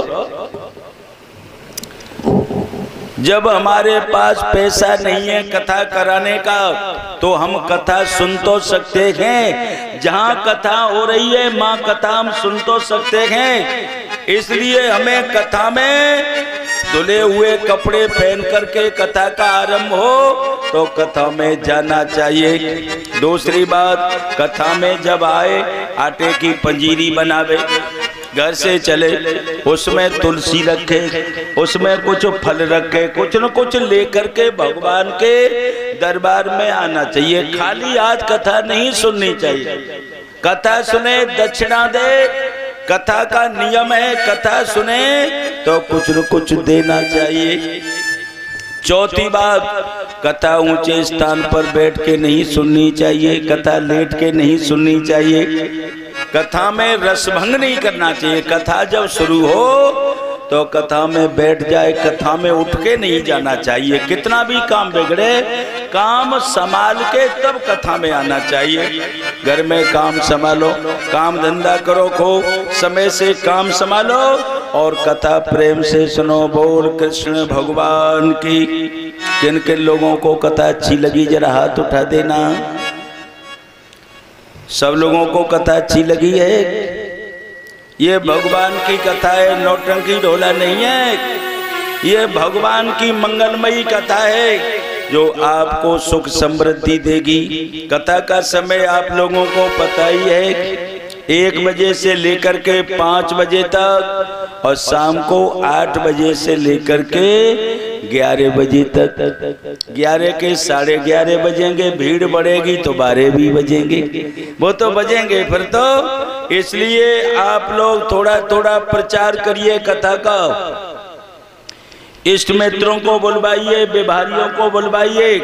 जब हमारे पास पैसा नहीं है कथा कराने का तो हम कथा सुन तो सकते हैं, जहाँ कथा हो रही है माँ कथा हम सुन तो सकते हैं। इसलिए हमें कथा में धुले हुए कपड़े पहन करके कथा का आरंभ हो तो कथा में जाना चाहिए। दूसरी बात, कथा में जब आए आटे की पंजीरी बनावे, घर से चले, उसमें तुलसी रखे, उसमें कुछ फल रखे, कुछ न कुछ लेकर के भगवान के दरबार में आना चाहिए। खाली हाथ कथा नहीं सुननी चाहिए। कथा सुने दक्षिणा दे, कथा का नियम है। कथा सुने तो कुछ न कुछ देना चाहिए। चौथी बात, कथा ऊंचे स्थान पर बैठ के नहीं सुननी चाहिए, कथा लेट के नहीं सुननी चाहिए, कथा में रसभंग नहीं करना चाहिए। कथा जब शुरू हो तो कथा में बैठ जाए, कथा में उठ के नहीं जाना चाहिए। कितना भी काम बिगड़े, काम संभाल के तब कथा में आना चाहिए। घर में काम संभालो, काम धंधा करो, खूब समय से काम संभालो और कथा प्रेम से सुनो। बोल कृष्ण भगवान की। किन किन लोगों को कथा अच्छी लगी जरा हाथ उठा देना। सब लोगों को कथा अच्छी लगी है। ये भगवान की कथा है, नौटंकी ढोला नहीं है। ये भगवान की मंगलमयी कथा है जो आपको सुख समृद्धि देगी। कथा का समय आप लोगों को पता ही है, 1 बजे से लेकर के 5 बजे तक और शाम को 8 बजे से लेकर के 11 बजे तक। 11 के 11:30 बजेंगे, भीड़ बढ़ेगी तो 12 भी बजेंगे, वो तो बजेंगे। फिर तो इसलिए आप लोग थोड़ा थोड़ा प्रचार करिए कथा का। इष्ट मित्रों को बुलवाइए, व्यवहारियों को बुलवाइए,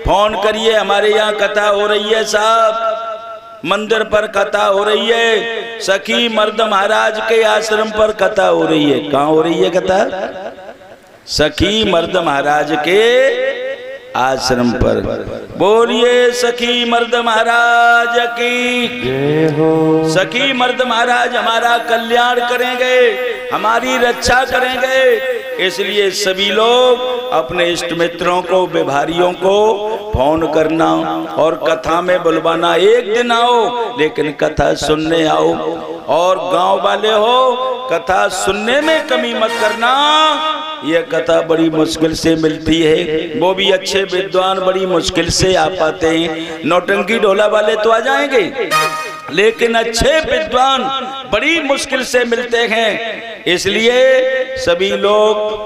फोन करिए, हमारे यहाँ कथा हो रही है साहब, मंदिर पर कथा हो रही है, सखी मर्द महाराज के आश्रम पर कथा हो रही है। कहाँ हो रही है कथा? सखी मर्द महाराज के आश्रम पर। बोलिए सखी मर्द महाराज की जय हो। सखी मर्द महाराज हमारा कल्याण करेंगे, हमारी रक्षा करेंगे। इसलिए सभी लोग अपने इष्ट मित्रों को, व्यवहारियों को फोन करना और कथा में बुलवाना। एक दिन आओ लेकिन कथा सुनने आओ। और गांव वाले हो, कथा सुनने में कमी मत करना। यह कथा बड़ी मुश्किल से मिलती है, वो भी अच्छे विद्वान बड़ी मुश्किल से आ पाते हैं। नौटंकी ढोला वाले तो आ जाएंगे, लेकिन अच्छे विद्वान बड़ी मुश्किल से मिलते हैं। इसलिए सभी लोग